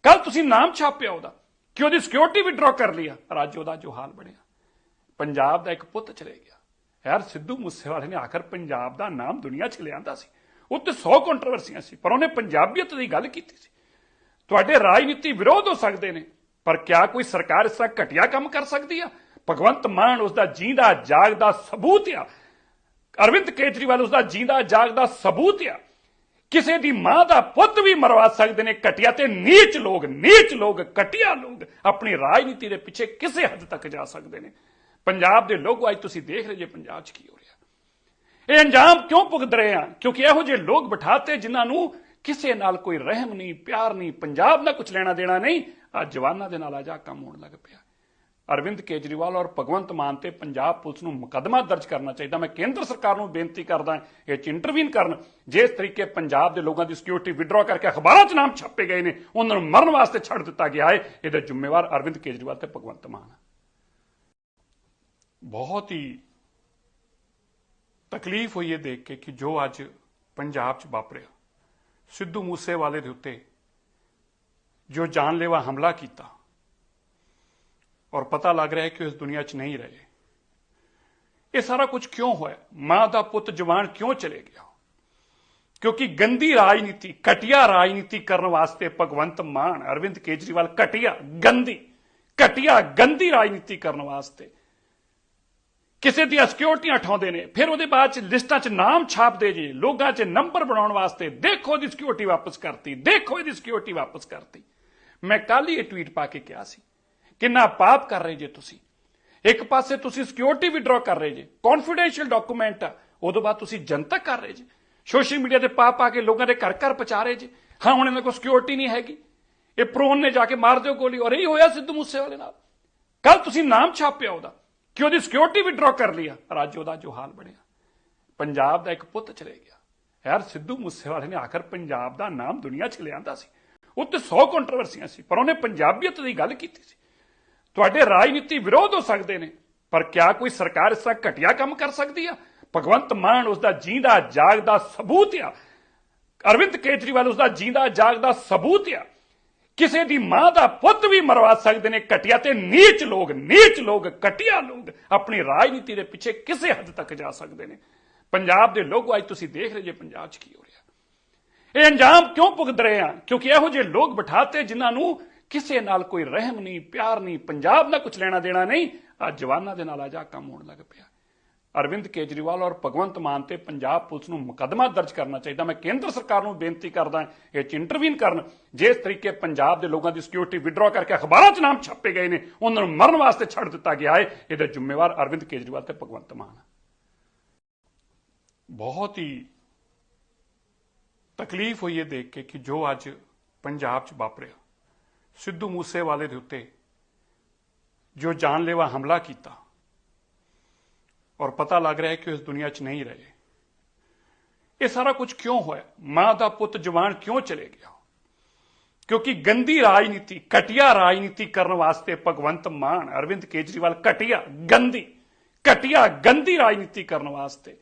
ਕੱਲ ਤੁਸੀਂ ਨਾਮ ਛਾਪਿਆ ਉਹਦਾ ਕਿ ਉਹਦੀ ਸਿਕਿਉਰਿਟੀ ਵਿਡਰਾ ਕਰ ਲਿਆ, ਅੱਜ ਉਹਦਾ ਜੋ ਹਾਲ ਬਣਿਆ। ਪੰਜਾਬ ਦਾ ਇੱਕ ਪੁੱਤ ਚਲੇ ਗਿਆ। ਯਾਰ, ਸਿੱਧੂ ਮੂਸੇਵਾਲੇ ਨੇ ਆਖਰ ਪੰਜਾਬ ਦਾ ਨਾਮ ਦੁਨੀਆ 'ਚ ਲਿਆਂਦਾ ਸੀ। ਉੱਤੇ 100 ਕੰਟਰੋਵਰਸੀਆਂ ਸੀ, ਪਰ ਉਹਨੇ ਪੰਜਾਬੀਅਤ ਦੀ ਗੱਲ ਕੀਤੀ ਸੀ। ਤੁਹਾਡੇ ਰਾਜਨੀਤੀ ਵਿਰੋਧ ਹੋ ਸਕਦੇ ਨੇ, ਪਰ ਕਿਆ ਕੋਈ ਸਰਕਾਰ ਇਸ ਤਰ੍ਹਾਂ ਘਟੀਆ ਕੰਮ ਕਰ ਸਕਦੀ ਆ? ਭਗਵੰਤ ਮਾਨ ਉਸਦਾ ਜੀਂਦਾ ਜਾਗਦਾ ਸਬੂਤ ਆ, ਅਰਵਿੰਦ ਕੇਜਰੀਵਾਲ ਉਸਦਾ ਜੀਂਦਾ ਜਾਗਦਾ ਸਬੂਤ ਆ। ਕਿਸੇ ਦੀ ਮਾਂ ਦਾ ਪੁੱਤ ਵੀ ਮਰਵਾ ਸਕਦੇ ਨੇ ਘਟੀਆ ਤੇ ਨੀਚ ਲੋਕ ਘਟੀਆ ਲੋਕ ਆਪਣੀ ਰਾਜਨੀਤੀ ਦੇ ਪਿੱਛੇ ਕਿਸੇ ਹੱਦ ਤੱਕ ਜਾ ਸਕਦੇ ਨੇ। ਪੰਜਾਬ ਦੇ ਲੋਕ ਅੱਜ ਤੁਸੀਂ ਦੇਖ ਰਹੇ ਜੇ ਪੰਜਾਬ 'ਚ ਕੀ ਹੋ ਰਿਹਾ। ਇਹ ਅੰਜਾਮ ਕਿਉਂ ਭੁਗਤ ਰਹੇ ਆ? ਕਿਉਂਕਿ ਇਹੋ ਜਿਹੇ ਲੋਕ ਬਿਠਾਤੇ ਜਿਨ੍ਹਾਂ ਨੂੰ ਕਿਸੇ ਨਾਲ ਕੋਈ ਰਹਿਮ ਨਹੀਂ, ਪਿਆਰ ਨਹੀਂ, ਪੰਜਾਬ ਨਾਲ ਕੁਝ ਲੈਣਾ ਦੇਣਾ ਨਹੀਂ। ਅੱਜ ਜਵਾਨਾਂ ਦੇ ਨਾਲ ਅੱਜ ਆਹ ਕੰਮ ਹੋਣ ਲੱਗ ਪਿਆ। ਅਰਵਿੰਦ ਕੇਜਰੀਵਾਲ ਔਰ ਭਗਵੰਤ ਮਾਨ ਤੇ ਪੰਜਾਬ ਪੁਲਿਸ ਨੂੰ ਮੁਕੱਦਮਾ ਦਰਜ ਕਰਨਾ ਚਾਹੀਦਾ। ਮੈਂ ਕੇਂਦਰ ਸਰਕਾਰ ਨੂੰ ਬੇਨਤੀ ਕਰਦਾ ਇਹ 'ਚ ਇੰਟਰਵੀਨ ਕਰਨ। ਜਿਸ ਤਰੀਕੇ ਪੰਜਾਬ ਦੇ ਲੋਕਾਂ ਦੀ ਸਿਕਿਉਰਿਟੀ ਵਿਡਰਾ ਕਰਕੇ ਅਖਬਾਰਾਂ 'ਚ ਨਾਮ ਛਾਪੇ ਗਏ ਨੇ, ਉਹਨਾਂ ਨੂੰ ਮਰਨ ਵਾਸਤੇ ਛੱਡ ਦਿੱਤਾ ਗਿਆ ਹੈ, ਇਹਦੇ ਜ਼ਿੰਮੇਵਾਰ ਅਰਵਿੰਦ ਕੇਜਰੀਵਾਲ ਤੇ ਭਗਵੰਤ ਮਾਨ। ਬਹੁਤ ਹੀ ਤਕਲੀਫ ਹੋਈ ਹੈ ਦੇਖ ਕੇ ਕਿ ਜੋ ਅੱਜ ਪੰਜਾਬ 'ਚ ਵਾਪਰਿਆ, ਸਿੱਧੂ ਮੂਸੇਵਾਲੇ ਦੇ ਉੱਤੇ ਜੋ ਜਾਨਲੇਵਾ ਹਮਲਾ ਕੀਤਾ ਔਰ ਪਤਾ ਲੱਗ ਰਿਹਾ ਹੈ ਕਿ ਇਸ ਦੁਨੀਆ 'ਚ ਨਹੀਂ ਰਹੇ। ਇਹ ਸਾਰਾ ਕੁਝ ਕਿਉਂ ਹੋਇਆ? ਮਾਂ ਦਾ ਪੁੱਤ ਜਵਾਨ ਕਿਉਂ ਚਲੇ ਗਿਆ? ਕਿਉਂਕਿ ਗੰਦੀ ਰਾਜਨੀਤੀ, ਘਟੀਆ ਰਾਜਨੀਤੀ ਕਰਨ ਵਾਸਤੇ ਭਗਵੰਤ ਮਾਨ, ਅਰਵਿੰਦ ਕੇਜਰੀਵਾਲ ਘਟੀਆ ਗੰਦੀ ਰਾਜਨੀਤੀ ਕਰਨ ਵਾਸਤੇ ਕਿਸੇ ਦੀਆਂ ਸਿਕਿਉਰਿਟੀਆਂ ਠਾਉਂਦੇ ਨੇ, ਫਿਰ ਉਹਦੇ ਬਾਅਦ 'ਚ ਲਿਸਟਾਂ 'ਚ ਨਾਮ ਛਾਪਦੇ ਜੇ, ਲੋਕਾਂ 'ਚ ਨੰਬਰ ਬਣਾਉਣ ਵਾਸਤੇ। ਦੇਖੋ ਇਹਦੀ ਸਿਕਿਉਰਿਟੀ ਵਾਪਸ ਕਰਤੀ, ਦੇਖੋ ਇਹਦੀ ਸਿਕਿਉਰਿਟੀ ਵਾਪਸ ਕਰਤੀ। ਮੈਂ ਕੱਲ ਹੀ ਇਹ ਟਵੀਟ ਪਾ ਕੇ ਕਿਹਾ ਸੀ, ਕਿੰਨਾ ਪਾਪ ਕਰ ਰਹੇ ਜੇ ਤੁਸੀਂ। ਇੱਕ ਪਾਸੇ ਤੁਸੀਂ ਸਿਕਿਉਰਿਟੀ ਵਿਡਰਾ ਕਰ ਰਹੇ ਜੇ, ਕੌਨਫੀਡੈਂਸ਼ੀਅਲ ਡਾਕੂਮੈਂਟ ਆ, ਉਦੋਂ ਬਾਅਦ ਤੁਸੀਂ ਜਨਤਕ ਕਰ ਰਹੇ ਜੇ, ਸੋਸ਼ਲ ਮੀਡੀਆ ਤੇ ਪਾ ਕੇ ਲੋਕਾਂ ਦੇ ਘਰ ਘਰ ਪਹੁੰਚਾ ਰਹੇ ਜੇ। ਹਾਂ, ਹੁਣ ਇਹਨਾਂ ਕੋਲ ਸਿਕਿਉਰਿਟੀ ਨਹੀਂ ਹੈਗੀ, ਇਹ ਪ੍ਰੋਨ ਨੇ ਜਾ ਕੇ ਮਾਰ ਦਿਓ ਗੋਲੀ। ਔਰ ਇਹੀ ਹੋਇਆ ਸਿੱਧੂ ਮੂਸੇਵਾਲੇ ਨਾਲ। ਕੱਲ ਤੁਸੀਂ ਨਾਮ ਛਾਪਿਆ ਉਹਦਾ ਕਿ ਉਹਦੀ ਸਿਕਿਉਰਿਟੀ ਵਿਡਰਾ ਕਰ ਲਿਆ, ਅੱਜ ਉਹਦਾ ਜੋ ਹਾਲ ਬਣਿਆ। ਪੰਜਾਬ ਦਾ ਇੱਕ ਪੁੱਤ ਚਲੇ ਗਿਆ। ਯਾਰ, ਸਿੱਧੂ ਮੂਸੇਵਾਲੇ ਨੇ ਆਖਰ ਪੰਜਾਬ ਦਾ ਨਾਮ ਦੁਨੀਆ 'ਚ ਲਿਆਂਦਾ ਸੀ। ਉੱਤੇ 100 ਕੰਟਰੋਵਰਸੀਆਂ ਸੀ, ਪਰ ਉਹਨੇ ਪੰਜਾਬੀਅਤ ਦੀ ਗੱਲ ਕੀਤੀ ਸੀ। ਤੁਹਾਡੇ ਰਾਜਨੀਤੀ ਵਿਰੋਧ ਹੋ ਸਕਦੇ ਨੇ, ਪਰ ਕਿਆ ਕੋਈ ਸਰਕਾਰ ਇਸ ਤਰ੍ਹਾਂ ਘਟੀਆ ਕੰਮ ਕਰ ਸਕਦੀ ਆ? ਭਗਵੰਤ ਮਾਨ ਉਸਦਾ ਜੀਂਦਾ ਜਾਗਦਾ ਸਬੂਤ ਆ, ਅਰਵਿੰਦ ਕੇਜਰੀਵਾਲ ਉਸਦਾ ਜੀਂਦਾ ਜਾਗਦਾ ਸਬੂਤ ਆ। ਕਿਸੇ ਦੀ ਮਾਂ ਦਾ ਪੁੱਤ ਵੀ ਮਰਵਾ ਸਕਦੇ ਨੇ ਘਟੀਆ ਤੇ ਨੀਚ ਲੋਕ ਘਟੀਆ ਲੋਕ ਆਪਣੀ ਰਾਜਨੀਤੀ ਦੇ ਪਿੱਛੇ ਕਿਸੇ ਹੱਦ ਤੱਕ ਜਾ ਸਕਦੇ ਨੇ। ਪੰਜਾਬ ਦੇ ਲੋਕ ਅੱਜ ਤੁਸੀਂ ਦੇਖ ਰਹੇ ਜੇ ਪੰਜਾਬ 'ਚ ਕੀ ਹੋ ਰਿਹਾ। ਇਹ ਅੰਜਾਮ ਕਿਉਂ ਭੁਗਤ ਰਹੇ ਆ? ਕਿਉਂਕਿ ਇਹੋ ਜਿਹੇ ਲੋਕ ਬਿਠਾਤੇ ਜਿਨ੍ਹਾਂ ਨੂੰ ਕਿਸੇ ਨਾਲ ਕੋਈ ਰਹਿਮ ਨਹੀਂ, ਪਿਆਰ ਨਹੀਂ, ਪੰਜਾਬ ਨਾਲ ਕੁਝ ਲੈਣਾ ਦੇਣਾ ਨਹੀਂ। ਅੱਜ ਜਵਾਨਾਂ ਦੇ ਨਾਲ ਅੱਜ ਆਹ ਕੰਮ ਹੋਣ ਲੱਗ ਪਿਆ। ਅਰਵਿੰਦ ਕੇਜਰੀਵਾਲ ਔਰ ਭਗਵੰਤ ਮਾਨ ਤੇ ਪੰਜਾਬ ਪੁਲਿਸ ਨੂੰ ਮੁਕੱਦਮਾ ਦਰਜ ਕਰਨਾ ਚਾਹੀਦਾ। ਮੈਂ ਕੇਂਦਰ ਸਰਕਾਰ ਨੂੰ ਬੇਨਤੀ ਕਰਦਾ ਇਹ 'ਚ ਇੰਟਰਵੀਨ ਕਰਨ। ਜਿਸ ਤਰੀਕੇ ਪੰਜਾਬ ਦੇ ਲੋਕਾਂ ਦੀ ਸਿਕਿਉਰਿਟੀ ਵਿਡਰਾ ਕਰਕੇ ਅਖਬਾਰਾਂ 'ਚ ਨਾਮ ਛਾਪੇ ਗਏ ਨੇ, ਉਹਨਾਂ ਨੂੰ ਮਰਨ ਵਾਸਤੇ ਛੱਡ ਦਿੱਤਾ ਗਿਆ ਹੈ, ਇਹਦੇ ਜ਼ਿੰਮੇਵਾਰ ਅਰਵਿੰਦ ਕੇਜਰੀਵਾਲ ਤੇ ਭਗਵੰਤ ਮਾਨ। ਬਹੁਤ ਹੀ ਤਕਲੀਫ ਹੋਈ ਹੈ ਦੇਖ ਕੇ ਕਿ ਜੋ ਅੱਜ ਪੰਜਾਬ 'ਚ ਵਾਪਰਿਆ, ਸਿੱਧੂ ਮੂਸੇਵਾਲੇ ਦੇ ਉੱਤੇ ਜੋ ਜਾਨਲੇਵਾ ਹਮਲਾ ਕੀਤਾ ਔਰ ਪਤਾ ਲੱਗ ਰਿਹਾ ਹੈ ਕਿ ਇਸ ਦੁਨੀਆ 'ਚ ਨਹੀਂ ਰਹੇ। ਇਹ ਸਾਰਾ ਕੁਝ ਕਿਉਂ ਹੋਇਆ? ਮਾਂ ਦਾ ਪੁੱਤ ਜਵਾਨ ਕਿਉਂ ਚਲੇ ਗਿਆ? ਕਿਉਂਕਿ ਗੰਦੀ ਰਾਜਨੀਤੀ, ਘਟੀਆ ਰਾਜਨੀਤੀ ਕਰਨ ਵਾਸਤੇ ਭਗਵੰਤ ਮਾਨ, ਅਰਵਿੰਦ ਕੇਜਰੀਵਾਲ ਘਟੀਆ ਗੰਦੀ ਰਾਜਨੀਤੀ ਕਰਨ ਵਾਸਤੇ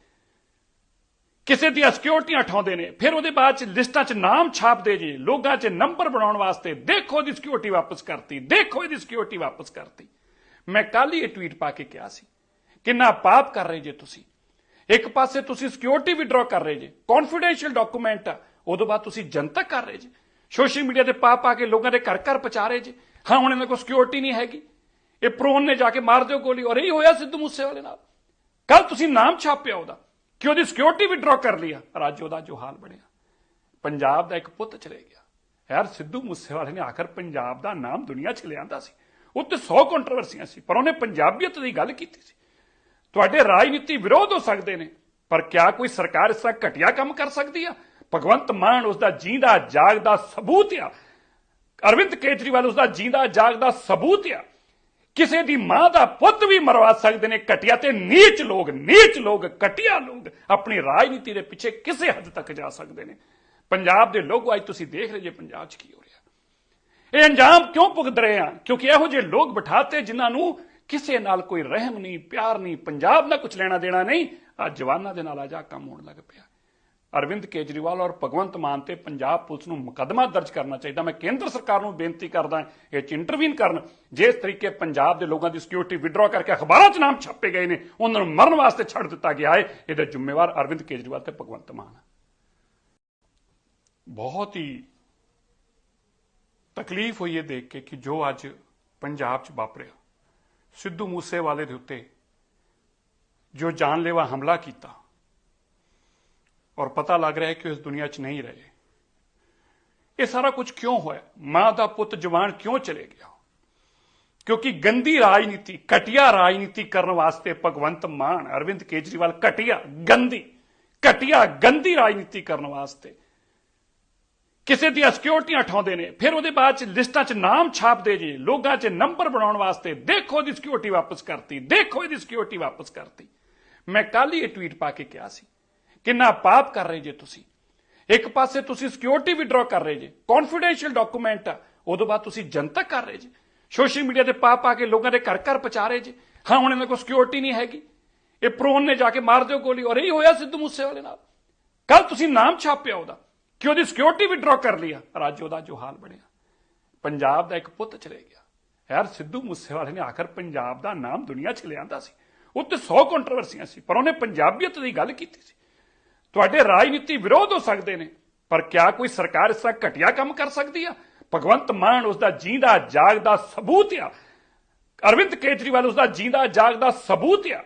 ਕਿਸੇ ਦੀਆਂ ਸਿਕਿਉਰਟੀਆਂ ਉਠਾਉਂਦੇ ਨੇ, ਫਿਰ ਉਹਦੇ ਬਾਅਦ ਚ ਲਿਸਟਾਂ 'ਚ ਨਾਮ ਛਾਪਦੇ ਜੀ, ਲੋਕਾਂ 'ਚ ਨੰਬਰ ਬਣਾਉਣ ਵਾਸਤੇ। ਦੇਖੋ ਇਹਦੀ ਸਿਕਿਉਰਿਟੀ ਵਾਪਸ ਕਰਤੀ, ਦੇਖੋ ਇਹਦੀ ਸਿਕਿਉਰਿਟੀ ਵਾਪਸ ਕਰਤੀ। ਮੈਂ ਕੱਲ ਹੀ ਇਹ ਟਵੀਟ ਪਾ ਕੇ ਕਿਹਾ ਸੀ, ਕਿੰਨਾ ਪਾਪ ਕਰ ਰਹੇ ਜੇ ਤੁਸੀਂ। ਇੱਕ ਪਾਸੇ ਤੁਸੀਂ ਸਿਕਿਉਰਿਟੀ ਵਿਡਰਾ ਕਰ ਰਹੇ ਜੇ, ਕੌਨਫੀਡੈਂਸ਼ੀਅਲ ਡਾਕੂਮੈਂਟ ਆ, ਉਦੋਂ ਬਾਅਦ ਤੁਸੀਂ ਜਨਤਕ ਕਰ ਰਹੇ ਜੇ, ਸੋਸ਼ਲ ਮੀਡੀਆ ਤੇ ਪਾ ਕੇ ਲੋਕਾਂ ਦੇ ਘਰ ਘਰ ਪਹੁੰਚਾ ਰਹੇ ਜੇ। ਹਾਂ, ਹੁਣ ਇਹਨਾਂ ਕੋਲ ਸਿਕਿਉਰਿਟੀ ਨਹੀਂ ਹੈਗੀ, ਇਹ ਪ੍ਰੋਨ ਨੇ ਜਾ ਕੇ ਮਾਰ ਦਿਓ ਗੋਲੀ। ਔਰ ਇਹੀ ਹੋਇਆ ਸਿੱਧੂ ਮੂਸੇਵਾਲੇ ਨਾਲ। ਕੱਲ ਤੁਸੀਂ ਨਾਮ ਛਾਪਿਆ ਉਹਦਾ ਕਿ ਉਹਦੀ ਸਿਕਿਉਰਿਟੀ ਵਿਡਰਾ ਕਰ ਲਿਆ, ਅੱਜ ਉਹਦਾ ਜੋ ਹਾਲ ਬਣਿਆ। ਪੰਜਾਬ ਦਾ ਇੱਕ ਪੁੱਤ ਚਲੇ ਗਿਆ ਯਾਰ। ਸਿੱਧੂ ਮੂਸੇਵਾਲੇ ਨੇ ਆਖਰ ਪੰਜਾਬ ਦਾ ਨਾਮ ਦੁਨੀਆ 'ਚ ਲਿਆਂਦਾ ਸੀ। ਉੱਤੇ 100 ਕੰਟਰੋਵਰਸੀਆਂ ਸੀ, ਪਰ ਉਹਨੇ ਪੰਜਾਬੀਅਤ ਦੀ ਗੱਲ ਕੀਤੀ ਸੀ। ਤੁਹਾਡੇ ਰਾਜਨੀਤੀ ਵਿਰੋਧ ਹੋ ਸਕਦੇ ਨੇ, ਪਰ ਕਿਆ ਕੋਈ ਸਰਕਾਰ ਇਸ ਤਰ੍ਹਾਂ ਘਟੀਆ ਕੰਮ ਕਰ ਸਕਦੀ ਆ? ਭਗਵੰਤ ਮਾਨ ਉਸ ਦਾ ਜੀਂਦਾ ਜਾਗਦਾ ਸਬੂਤ ਆ। ਅਰਵਿੰਦ ਕੇਜਰੀਵਾਲ ਉਸ ਦਾ ਜੀਂਦਾ ਜਾਗਦਾ ਸਬੂਤ ਆ। ਕਿਸੇ ਦੀ ਮਾਂ ਦਾ ਪੁੱਤ ਵੀ ਮਰਵਾ ਸਕਦੇ ਨੇ ਘਟੀਆ ਤੇ ਨੀਚ ਲੋਕ ਘਟੀਆ ਲੋਕ ਆਪਣੀ ਰਾਜਨੀਤੀ ਦੇ ਪਿੱਛੇ ਕਿਸੇ ਹੱਦ ਤੱਕ ਜਾ ਸਕਦੇ ਨੇ। ਪੰਜਾਬ ਦੇ ਲੋਕ ਅੱਜ ਤੁਸੀਂ ਦੇਖ ਰਹੇ ਜੇ ਪੰਜਾਬ 'ਚ ਕੀ ਹੋ ਰਿਹਾ। ਇਹ ਅੰਜਾਮ ਕਿਉਂ ਭੁਗਤ ਰਹੇ ਆ? ਕਿਉਂਕਿ ਇਹੋ ਜਿਹੇ ਲੋਕ ਬਿਠਾਤੇ ਜਿਨ੍ਹਾਂ ਨੂੰ ਕਿਸੇ ਨਾਲ ਕੋਈ ਰਹਿਮ ਨਹੀਂ, ਪਿਆਰ ਨਹੀਂ, ਪੰਜਾਬ ਨਾਲ ਕੁਝ ਲੈਣਾ ਦੇਣਾ ਨਹੀਂ। ਅੱਜ ਜਵਾਨਾਂ ਦੇ ਨਾਲ ਆ ਕੰਮ ਹੋਣ ਲੱਗ ਪਿਆ। ਅਰਵਿੰਦ ਕੇਜਰੀਵਾਲ ਔਰ ਭਗਵੰਤ ਮਾਨ ਤੇ ਪੰਜਾਬ ਪੁਲਿਸ ਨੂੰ ਮੁਕੱਦਮਾ ਦਰਜ ਕਰਨਾ ਚਾਹੀਦਾ। ਮੈਂ ਕੇਂਦਰ ਸਰਕਾਰ ਨੂੰ ਬੇਨਤੀ ਕਰਦਾ ਇਹ 'ਚ ਇੰਟਰਵੀਨ ਕਰਨ। ਜਿਸ ਤਰੀਕੇ ਪੰਜਾਬ ਦੇ ਲੋਕਾਂ ਦੀ ਸਿਕਿਉਰਿਟੀ ਵਿਡਰਾ ਕਰਕੇ ਅਖਬਾਰਾਂ 'ਚ ਨਾਮ ਛਾਪੇ ਗਏ ਨੇ, ਉਹਨਾਂ ਨੂੰ ਮਰਨ ਵਾਸਤੇ ਛੱਡ ਦਿੱਤਾ ਗਿਆ ਹੈ, ਇਹਦੇ ਜ਼ਿੰਮੇਵਾਰ ਅਰਵਿੰਦ ਕੇਜਰੀਵਾਲ ਤੇ ਭਗਵੰਤ ਮਾਨ। ਬਹੁਤ ਹੀ ਤਕਲੀਫ ਹੋਈ ਹੈ ਦੇਖ ਕੇ ਕਿ ਜੋ ਅੱਜ ਪੰਜਾਬ 'ਚ ਵਾਪਰਿਆ। ਸਿੱਧੂ ਮੂਸੇਵਾਲੇ ਦੇ ਉੱਤੇ ਜੋ ਜਾਨਲੇਵਾ ਹਮਲਾ ਕੀਤਾ ਔਰ ਪਤਾ ਲੱਗ ਰਿਹਾ ਹੈ ਕਿ ਇਸ ਦੁਨੀਆ 'ਚ ਨਹੀਂ ਰਹੇ। ਇਹ ਸਾਰਾ ਕੁਝ ਕਿਉਂ ਹੋਇਆ? ਮਾਂ ਦਾ ਪੁੱਤ ਜਵਾਨ ਕਿਉਂ ਚਲੇ ਗਿਆ? ਕਿਉਂਕਿ ਗੰਦੀ ਰਾਜਨੀਤੀ, ਘਟੀਆ ਰਾਜਨੀਤੀ ਕਰਨ ਵਾਸਤੇ ਭਗਵੰਤ ਮਾਨ, ਅਰਵਿੰਦ ਕੇਜਰੀਵਾਲ ਘਟੀਆ ਗੰਦੀ ਰਾਜਨੀਤੀ ਕਰਨ ਵਾਸਤੇ ਕਿਸੇ ਦੀਆਂ ਸਿਕਿਉਰਟੀਆਂ ਉਠਾਉਂਦੇ ਨੇ, ਫਿਰ ਉਹਦੇ ਬਾਅਦ ਚ ਲਿਸਟਾਂ 'ਚ ਨਾਮ ਛਾਪਦੇ ਜੀ, ਲੋਕਾਂ 'ਚ ਨੰਬਰ ਬਣਾਉਣ ਵਾਸਤੇ। ਦੇਖੋ ਇਹਦੀ ਸਿਕਿਉਰਿਟੀ ਵਾਪਸ ਕਰਤੀ, ਦੇਖੋ ਇਹਦੀ ਸਿਕਿਉਰਿਟੀ ਵਾਪਸ ਕਰਤੀ। ਮੈਂ ਕੱਲ ਹੀ ਇਹ ਟਵੀਟ ਪਾ ਕੇ ਕਿਹਾ ਸੀ, ਕਿੰਨਾ ਪਾਪ ਕਰ ਰਹੇ ਜੇ ਤੁਸੀਂ। ਇੱਕ ਪਾਸੇ ਤੁਸੀਂ ਸਿਕਿਉਰਿਟੀ ਵਿਡਰਾ ਕਰ ਰਹੇ ਜੇ, ਕੌਨਫੀਡੈਂਸ਼ੀਅਲ ਡਾਕੂਮੈਂਟ ਆ, ਉਦੋਂ ਬਾਅਦ ਤੁਸੀਂ ਜਨਤਕ ਕਰ ਰਹੇ ਜੇ, ਸੋਸ਼ਲ ਮੀਡੀਆ ਤੇ ਪਾ ਕੇ ਲੋਕਾਂ ਦੇ ਘਰ ਘਰ ਪਹੁੰਚਾ ਰਹੇ ਜੇ। ਹਾਂ, ਹੁਣ ਇਹਨਾਂ ਕੋਲ ਸਿਕਿਉਰਿਟੀ ਨਹੀਂ ਹੈਗੀ, ਇਹ ਪ੍ਰੋਨ ਨੇ ਜਾ ਕੇ ਮਾਰ ਦਿਓ ਗੋਲੀ। ਔਰ ਇਹੀ ਹੋਇਆ ਸਿੱਧੂ ਮੂਸੇਵਾਲੇ ਨਾਲ। ਕੱਲ ਤੁਸੀਂ ਨਾਮ ਛਾਪਿਆ ਉਹਦਾ ਕਿ ਉਹਦੀ ਸਿਕਿਉਰਿਟੀ ਵਿਡਰਾ ਕਰ ਲਿਆ, ਅੱਜ ਉਹਦਾ ਜੋ ਹਾਲ ਬਣਿਆ। ਪੰਜਾਬ ਦਾ ਇੱਕ ਪੁੱਤ ਚਲੇ ਗਿਆ ਯਾਰ। ਸਿੱਧੂ ਮੂਸੇਵਾਲੇ ਨੇ ਆਖਰ ਪੰਜਾਬ ਦਾ ਨਾਮ ਦੁਨੀਆ 'ਚ ਲਿਆਂਦਾ ਸੀ। ਉੱਤੇ 100 ਕੰਟਰੋਵਰਸੀਆਂ ਸੀ, ਪਰ ਉਹਨੇ ਪੰਜਾਬੀਅਤ ਦੀ ਗੱਲ ਕੀਤੀ ਸੀ। ਤੁਹਾਡੇ ਰਾਜਨੀਤੀ ਵਿਰੋਧ ਹੋ ਸਕਦੇ ਨੇ, ਪਰ ਕਿਆ ਕੋਈ ਸਰਕਾਰ ਇਸ ਤਰ੍ਹਾਂ ਘਟੀਆ ਕੰਮ ਕਰ ਸਕਦੀ ਆ? ਭਗਵੰਤ ਮਾਨ ਉਸ ਦਾ ਜੀਂਦਾ ਜਾਗਦਾ ਸਬੂਤ ਆ। ਅਰਵਿੰਦ ਕੇਜਰੀਵਾਲ ਉਸ ਦਾ ਜੀਂਦਾ ਜਾਗਦਾ ਸਬੂਤ ਆ।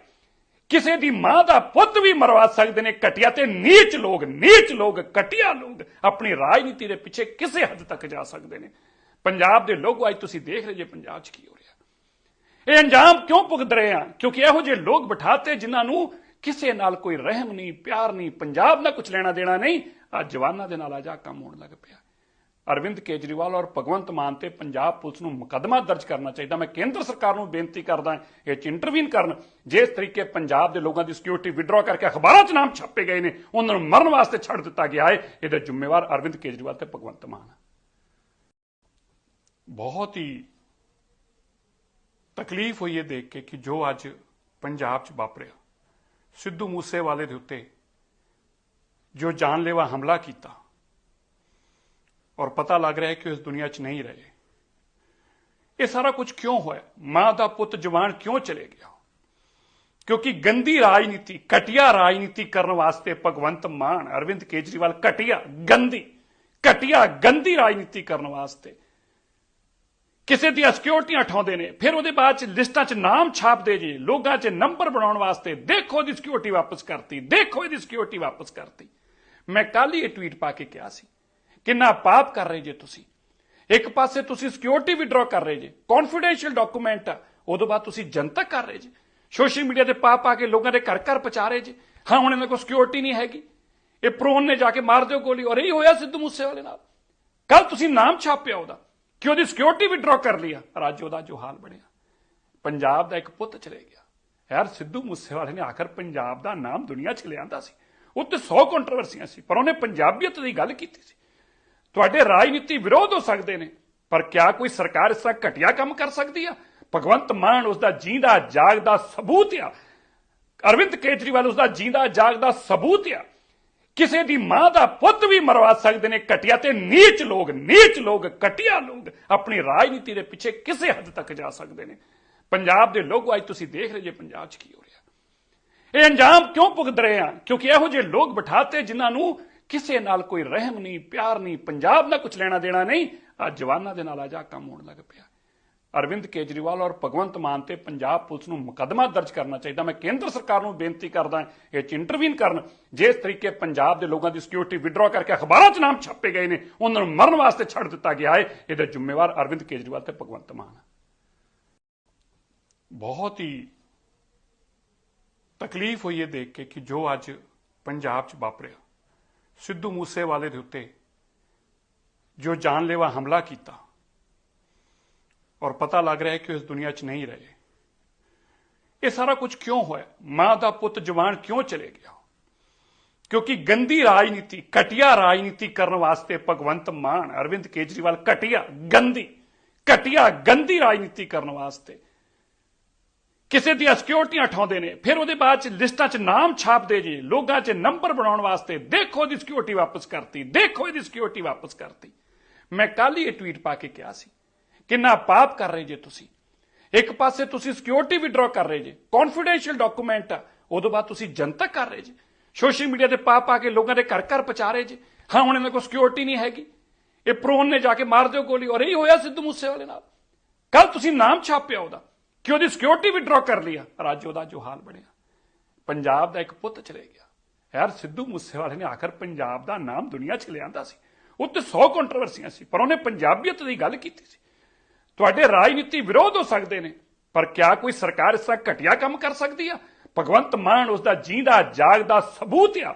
ਕਿਸੇ ਦੀ ਮਾਂ ਦਾ ਪੁੱਤ ਵੀ ਮਰਵਾ ਸਕਦੇ ਨੇ ਘਟੀਆ ਤੇ ਨੀਚ ਲੋਕ ਘਟੀਆ ਲੋਕ ਆਪਣੀ ਰਾਜਨੀਤੀ ਦੇ ਪਿੱਛੇ ਕਿਸੇ ਹੱਦ ਤੱਕ ਜਾ ਸਕਦੇ ਨੇ। ਪੰਜਾਬ ਦੇ ਲੋਕ ਅੱਜ ਤੁਸੀਂ ਦੇਖ ਰਹੇ ਜੇ ਪੰਜਾਬ 'ਚ ਕੀ ਹੋ ਰਿਹਾ। ਇਹ ਅੰਜਾਮ ਕਿਉਂ ਭੁਗਤ ਰਹੇ ਆ? ਕਿਉਂਕਿ ਇਹੋ ਜਿਹੇ ਲੋਕ ਬਿਠਾਤੇ ਜਿਨ੍ਹਾਂ ਨੂੰ ਕਿਸੇ ਨਾਲ ਕੋਈ ਰਹਿਮ ਨਹੀਂ, ਪਿਆਰ ਨਹੀਂ, ਪੰਜਾਬ ਨਾਲ ਕੁਝ ਲੈਣਾ ਦੇਣਾ ਨਹੀਂ। ਅੱਜ ਜਵਾਨਾਂ ਦੇ ਨਾਲ ਆ ਕੰਮ ਹੋਣ ਲੱਗ ਪਿਆ। ਅਰਵਿੰਦ ਕੇਜਰੀਵਾਲ ਔਰ ਭਗਵੰਤ ਮਾਨ ਤੇ ਪੰਜਾਬ ਪੁਲਿਸ ਨੂੰ ਮੁਕੱਦਮਾ ਦਰਜ ਕਰਨਾ ਚਾਹੀਦਾ। ਮੈਂ ਕੇਂਦਰ ਸਰਕਾਰ ਨੂੰ ਬੇਨਤੀ ਕਰਦਾ ਇਹ 'ਚ ਇੰਟਰਵੀਨ ਕਰਨ। ਜਿਸ ਤਰੀਕੇ ਪੰਜਾਬ ਦੇ ਲੋਕਾਂ ਦੀ ਸਿਕਿਉਰਿਟੀ ਵਿਡਰਾ ਕਰਕੇ ਅਖਬਾਰਾਂ 'ਚ ਨਾਮ ਛਾਪੇ ਗਏ ਨੇ, ਉਹਨਾਂ ਨੂੰ ਮਰਨ ਵਾਸਤੇ ਛੱਡ ਦਿੱਤਾ ਗਿਆ ਹੈ, ਇਹਦੇ ਜ਼ਿੰਮੇਵਾਰ ਅਰਵਿੰਦ ਕੇਜਰੀਵਾਲ ਤੇ ਭਗਵੰਤ ਮਾਨ। ਬਹੁਤ ਹੀ ਤਕਲੀਫ ਹੋਈ ਹੈ ਦੇਖ ਕੇ ਕਿ ਜੋ ਅੱਜ ਪੰਜਾਬ 'ਚ ਵਾਪਰਿਆ। ਸਿੱਧੂ ਮੂਸੇਵਾਲੇ ਦੇ ਉੱਤੇ ਜੋ ਜਾਨਲੇਵਾ ਹਮਲਾ ਕੀਤਾ ਔਰ ਪਤਾ ਲੱਗ ਰਿਹਾ ਹੈ ਕਿ ਇਸ ਦੁਨੀਆ 'ਚ ਨਹੀਂ ਰਹੇ। ਇਹ ਸਾਰਾ ਕੁਝ ਕਿਉਂ ਹੋਇਆ? ਮਾਂ ਦਾ ਪੁੱਤ ਜਵਾਨ ਕਿਉਂ ਚਲੇ ਗਿਆ? ਕਿਉਂਕਿ ਗੰਦੀ ਰਾਜਨੀਤੀ, ਘਟੀਆ ਰਾਜਨੀਤੀ ਕਰਨ ਵਾਸਤੇ ਭਗਵੰਤ ਮਾਨ, ਅਰਵਿੰਦ ਕੇਜਰੀਵਾਲ ਘਟੀਆ ਗੰਦੀ ਰਾਜਨੀਤੀ ਕਰਨ ਵਾਸਤੇ ਕਿਸੇ ਦੀਆਂ ਸਿਕਿਉਰਟੀਆਂ ਉਠਾਉਂਦੇ ਨੇ, ਫਿਰ ਉਹਦੇ ਬਾਅਦ ਚ ਲਿਸਟਾਂ 'ਚ ਨਾਮ ਛਾਪਦੇ ਜੀ, ਲੋਕਾਂ 'ਚ ਨੰਬਰ ਬਣਾਉਣ ਵਾਸਤੇ। ਦੇਖੋ ਇਹਦੀ ਸਿਕਿਉਰਿਟੀ ਵਾਪਸ ਕਰਤੀ, ਦੇਖੋ ਇਹਦੀ ਸਿਕਿਉਰਿਟੀ ਵਾਪਸ ਕਰਤੀ। ਮੈਂ ਕੱਲ ਹੀ ਇਹ ਟਵੀਟ ਪਾ ਕੇ ਕਿਹਾ ਸੀ, ਕਿੰਨਾ ਪਾਪ ਕਰ ਰਹੇ ਜੇ ਤੁਸੀਂ। ਇੱਕ ਪਾਸੇ ਤੁਸੀਂ ਸਿਕਿਉਰਿਟੀ ਵਿਡਰਾ ਕਰ ਰਹੇ ਜੇ, ਕੌਨਫੀਡੈਂਸ਼ੀਅਲ ਡਾਕੂਮੈਂਟ ਆ, ਉਦੋਂ ਬਾਅਦ ਤੁਸੀਂ ਜਨਤਕ ਕਰ ਰਹੇ ਜੇ, ਸੋਸ਼ਲ ਮੀਡੀਆ ਤੇ ਪਾ ਕੇ ਲੋਕਾਂ ਦੇ ਘਰ ਘਰ ਪਹੁੰਚਾ ਰਹੇ ਜੇ। ਹਾਂ, ਹੁਣ ਇਹਨਾਂ ਕੋਲ ਸਿਕਿਉਰਿਟੀ ਨਹੀਂ ਹੈਗੀ, ਇਹ ਪ੍ਰੋਨ ਨੇ ਜਾ ਕੇ ਮਾਰ ਦਿਓ ਗੋਲੀ। ਔਰ ਇਹੀ ਹੋਇਆ ਸਿੱਧੂ ਮੂਸੇਵਾਲੇ ਨਾਲ। ਕੱਲ ਤੁਸੀਂ ਨਾਮ ਛਾਪਿਆ ਉਹਦਾ ਕਿ ਉਹਦੀ ਸਿਕਿਉਰਿਟੀ ਵਿਡਰਾ ਕਰ ਲਿਆ, ਅੱਜ ਉਹਦਾ ਜੋ ਹਾਲ ਬਣਿਆ। ਪੰਜਾਬ ਦਾ ਇੱਕ ਪੁੱਤ ਚਲੇ ਗਿਆ ਯਾਰ। ਸਿੱਧੂ ਮੂਸੇਵਾਲੇ ਨੇ ਆਖਰ ਪੰਜਾਬ ਦਾ ਨਾਮ ਦੁਨੀਆ 'ਚ ਲਿਆਂਦਾ ਸੀ। ਉੱਤੇ 100 ਕੰਟਰੋਵਰਸੀਆਂ ਸੀ, ਪਰ ਉਹਨੇ ਪੰਜਾਬੀਅਤ ਦੀ ਗੱਲ ਕੀਤੀ ਸੀ। ਤੁਹਾਡੇ ਰਾਜਨੀਤੀ ਵਿਰੋਧ ਹੋ ਸਕਦੇ ਨੇ, ਪਰ ਕਿਆ ਕੋਈ ਸਰਕਾਰ ਇਸ ਤਰ੍ਹਾਂ ਘਟੀਆ ਕੰਮ ਕਰ ਸਕਦੀ ਆ? ਭਗਵੰਤ ਮਾਨ ਉਸ ਦਾ ਜੀਂਦਾ ਜਾਗਦਾ ਸਬੂਤ ਆ। ਅਰਵਿੰਦ ਕੇਜਰੀਵਾਲ ਉਸ ਦਾ ਜੀਂਦਾ ਜਾਗਦਾ ਸਬੂਤ ਆ। ਕਿਸੇ ਦੀ ਮਾਂ ਦਾ ਪੁੱਤ ਵੀ ਮਰਵਾ ਸਕਦੇ ਨੇ। ਘਟੀਆ ਤੇ ਨੀਚ ਲੋਕ ਘਟੀਆ ਲੋਕ ਆਪਣੀ ਰਾਜਨੀਤੀ ਦੇ ਪਿੱਛੇ ਕਿਸੇ ਹੱਦ ਤੱਕ ਜਾ ਸਕਦੇ ਨੇ। ਪੰਜਾਬ ਦੇ ਲੋਕ ਅੱਜ ਤੁਸੀਂ ਦੇਖ ਰਹੇ ਜੇ ਪੰਜਾਬ 'ਚ ਕੀ ਹੋ ਰਿਹਾ। ਇਹ ਅੰਜਾਮ ਕਿਉਂ ਭੁਗਤ ਰਹੇ ਆ? ਕਿਉਂਕਿ ਇਹੋ ਜਿਹੇ ਲੋਕ ਬਿਠਾਤੇ ਜਿਨ੍ਹਾਂ ਨੂੰ ਕਿਸੇ ਨਾਲ ਕੋਈ ਰਹਿਮ ਨਹੀਂ, ਪਿਆਰ ਨਹੀਂ, ਪੰਜਾਬ ਨਾਲ ਕੁਝ ਲੈਣਾ ਦੇਣਾ ਨਹੀਂ। ਅੱਜ ਜਵਾਨਾਂ ਦੇ ਨਾਲ ਆ ਕੰਮ ਹੋਣ ਲੱਗ ਪਿਆ। ਅਰਵਿੰਦ ਕੇਜਰੀਵਾਲ ਔਰ ਭਗਵੰਤ ਮਾਨ ਤੇ ਪੰਜਾਬ ਪੁਲਿਸ ਨੂੰ ਮੁਕੱਦਮਾ ਦਰਜ ਕਰਨਾ ਚਾਹੀਦਾ। ਮੈਂ ਕੇਂਦਰ ਸਰਕਾਰ ਨੂੰ ਬੇਨਤੀ ਕਰਦਾ ਇਹ 'ਚ ਇੰਟਰਵੀਨ ਕਰਨ। ਜਿਸ ਤਰੀਕੇ ਪੰਜਾਬ ਦੇ ਲੋਕਾਂ ਦੀ ਸਿਕਿਉਰਿਟੀ ਵਿਡਰਾ ਕਰਕੇ ਅਖਬਾਰਾਂ 'ਚ ਨਾਮ ਛਾਪੇ ਗਏ ਨੇ, ਉਹਨਾਂ ਨੂੰ ਮਰਨ ਵਾਸਤੇ ਛੱਡ ਦਿੱਤਾ ਗਿਆ ਹੈ। ਇਹਦੇ ਜ਼ਿੰਮੇਵਾਰ ਅਰਵਿੰਦ ਕੇਜਰੀਵਾਲ ਤੇ ਭਗਵੰਤ ਮਾਨ। ਬਹੁਤ ਹੀ ਤਕਲੀਫ ਹੋਈ ਹੈ ਦੇਖ ਕੇ ਕਿ ਜੋ ਅੱਜ ਪੰਜਾਬ 'ਚ ਵਾਪਰਿਆ। ਸਿੱਧੂ ਮੂਸੇਵਾਲੇ ਦੇ ਉੱਤੇ ਜੋ ਜਾਨਲੇਵਾ ਹਮਲਾ ਕੀਤਾ ਔਰ ਪਤਾ ਲੱਗ ਰਿਹਾ ਹੈ ਕਿ ਇਸ ਦੁਨੀਆ 'ਚ ਨਹੀਂ ਰਹੇ। ਇਹ ਸਾਰਾ ਕੁਝ ਕਿਉਂ ਹੋਇਆ? ਮਾਂ ਦਾ ਪੁੱਤ ਜਵਾਨ ਕਿਉਂ ਚਲੇ ਗਿਆ? ਕਿਉਂਕਿ ਗੰਦੀ ਰਾਜਨੀਤੀ, ਘਟੀਆ ਰਾਜਨੀਤੀ ਕਰਨ ਵਾਸਤੇ ਭਗਵੰਤ ਮਾਨ, ਅਰਵਿੰਦ ਕੇਜਰੀਵਾਲ ਘਟੀਆ ਗੰਦੀ ਰਾਜਨੀਤੀ ਕਰਨ ਵਾਸਤੇ ਕਿਸੇ ਦੀਆਂ ਸਿਕਿਉਰਿਟੀਆਂ ਉਠਾਉਂਦੇ ਨੇ, ਫਿਰ ਉਹਦੇ ਬਾਅਦ 'ਚ ਲਿਸਟਾਂ 'ਚ ਨਾਮ ਛਾਪਦੇ ਜੀ, ਲੋਕਾਂ 'ਚ ਨੰਬਰ ਬਣਾਉਣ ਵਾਸਤੇ। ਦੇਖੋ ਇਹਦੀ ਸਿਕਿਉਰਿਟੀ ਵਾਪਸ ਕਰਤੀ। ਮੈਂ ਕੱਲ ਹੀ ਇਹ ਟਵੀਟ ਪਾ ਕੇ ਕਿਹਾ ਸੀ ਕਿੰਨਾ ਪਾਪ ਕਰ ਰਹੇ ਜੇ ਤੁਸੀਂ। ਇੱਕ ਪਾਸੇ ਤੁਸੀਂ ਸਿਕਿਉਰਿਟੀ ਵਿਡਰਾ ਕਰ ਰਹੇ ਜੇ, ਕੌਨਫੀਡੈਂਸ਼ੀਅਲ ਡਾਕੂਮੈਂਟ ਆ, ਉਦੋਂ ਬਾਅਦ ਤੁਸੀਂ ਜਨਤਕ ਕਰ ਰਹੇ ਜੇ, ਸੋਸ਼ਲ ਮੀਡੀਆ ਤੇ ਪਾ ਕੇ ਲੋਕਾਂ ਦੇ ਘਰ ਪਹੁੰਚਾ ਰਹੇ ਜੇ। ਹਾਂ ਹੁਣ ਇਹਨਾਂ ਕੋਲ ਸਿਕਿਉਰਿਟੀ ਨਹੀਂ ਹੈਗੀ, ਇਹ ਪ੍ਰੋਨ ਨੇ ਜਾ ਕੇ ਮਾਰ ਦਿਓ ਗੋਲੀ। ਔਰ ਇਹੀ ਹੋਇਆ ਸਿੱਧੂ ਮੂਸੇਵਾਲੇ ਨਾਲ। ਕੱਲ ਤੁਸੀਂ ਨਾਮ ਛਾਪਿਆ ਉਹਦਾ ਕਿ ਉਹਦੀ ਸਿਕਿਉਰਿਟੀ ਵਿਡਰਾ ਕਰ ਲਿਆ, ਔਰ ਅੱਜ ਉਹਦਾ ਜੋ ਹਾਲ ਬਣਿਆ। ਪੰਜਾਬ ਦਾ ਇੱਕ ਪੁੱਤ ਚਲੇ ਗਿਆ। ਯਾਰ ਸਿੱਧੂ ਮੂਸੇਵਾਲੇ ਨੇ ਆਖਰ ਪੰਜਾਬ ਦਾ ਨਾਮ ਦੁਨੀਆ 'ਚ ਲਿਆਂਦਾ ਸੀ। ਉੱਤੇ 100 ਕੰਟਰੋਵਰਸੀਆਂ ਸੀ, ਪਰ ਉਹਨੇ ਪੰਜਾਬੀਅਤ ਦੀ ਗੱਲ ਕੀਤੀ ਸੀ। ਤੁਹਾਡੇ ਰਾਜਨੀਤੀ ਵਿਰੋਧ ਹੋ ਸਕਦੇ ਨੇ, ਪਰ ਕਿਆ ਕੋਈ ਸਰਕਾਰ ਇਸ ਤਰ੍ਹਾਂ ਘਟੀਆ ਕੰਮ ਕਰ ਸਕਦੀ ਆ? ਭਗਵੰਤ ਮਾਨ ਉਸ ਦਾ ਜੀਂਦਾ ਜਾਗਦਾ ਸਬੂਤ ਆ।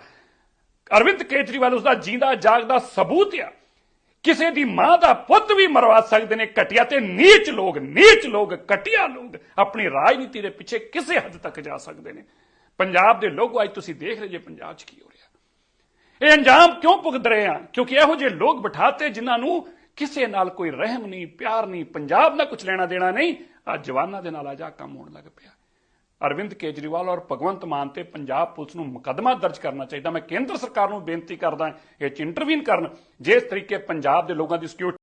ਅਰਵਿੰਦ ਕੇਜਰੀਵਾਲ ਉਸ ਦਾ ਜੀਂਦਾ ਜਾਗਦਾ ਸਬੂਤ ਆ। ਕਿਸੇ ਦੀ ਮਾਂ ਦਾ ਪੁੱਤ ਵੀ ਮਰਵਾ ਸਕਦੇ ਨੇ। ਘਟੀਆ ਤੇ ਨੀਚ ਲੋਕ ਘਟੀਆ ਲੋਕ ਆਪਣੀ ਰਾਜਨੀਤੀ ਦੇ ਪਿੱਛੇ ਕਿਸੇ ਹੱਦ ਤੱਕ ਜਾ ਸਕਦੇ ਨੇ। ਪੰਜਾਬ ਦੇ ਲੋਕ ਅੱਜ ਤੁਸੀਂ ਦੇਖ ਰਹੇ ਜੇ ਪੰਜਾਬ 'ਚ ਕੀ ਹੋ ਰਿਹਾ। ਇਹ ਅੰਜਾਮ ਕਿਉਂ ਭੁਗਤ ਰਹੇ ਆ? ਕਿਉਂਕਿ ਇਹੋ ਜਿਹੇ ਲੋਕ ਬਿਠਾਤੇ ਜਿਨ੍ਹਾਂ ਨੂੰ ਕਿਸੇ ਨਾਲ ਕੋਈ ਰਹਿਮ ਨਹੀਂ, ਪਿਆਰ ਨਹੀਂ, ਪੰਜਾਬ ਨਾਲ ਕੁਝ ਲੈਣਾ ਦੇਣਾ ਨਹੀਂ। ਅੱਜ ਜਵਾਨਾਂ ਦੇ ਨਾਲ ਆ ਕੰਮ ਹੋਣ ਲੱਗ ਪਿਆ। ਅਰਵਿੰਦ ਕੇਜਰੀਵਾਲ ਔਰ ਭਗਵੰਤ ਮਾਨ ਤੇ ਪੰਜਾਬ ਪੁਲਿਸ ਨੂੰ ਮੁਕੱਦਮਾ ਦਰਜ ਕਰਨਾ ਚਾਹੀਦਾ। ਮੈਂ ਕੇਂਦਰ ਸਰਕਾਰ ਨੂੰ ਬੇਨਤੀ ਕਰਦਾ ਇਹ 'ਚ ਇੰਟਰਵੀਨ ਕਰਨ। ਜਿਸ ਤਰੀਕੇ ਪੰਜਾਬ ਦੇ ਲੋਕਾਂ ਦੀ ਸਿਕਿਉਰਿਟੀ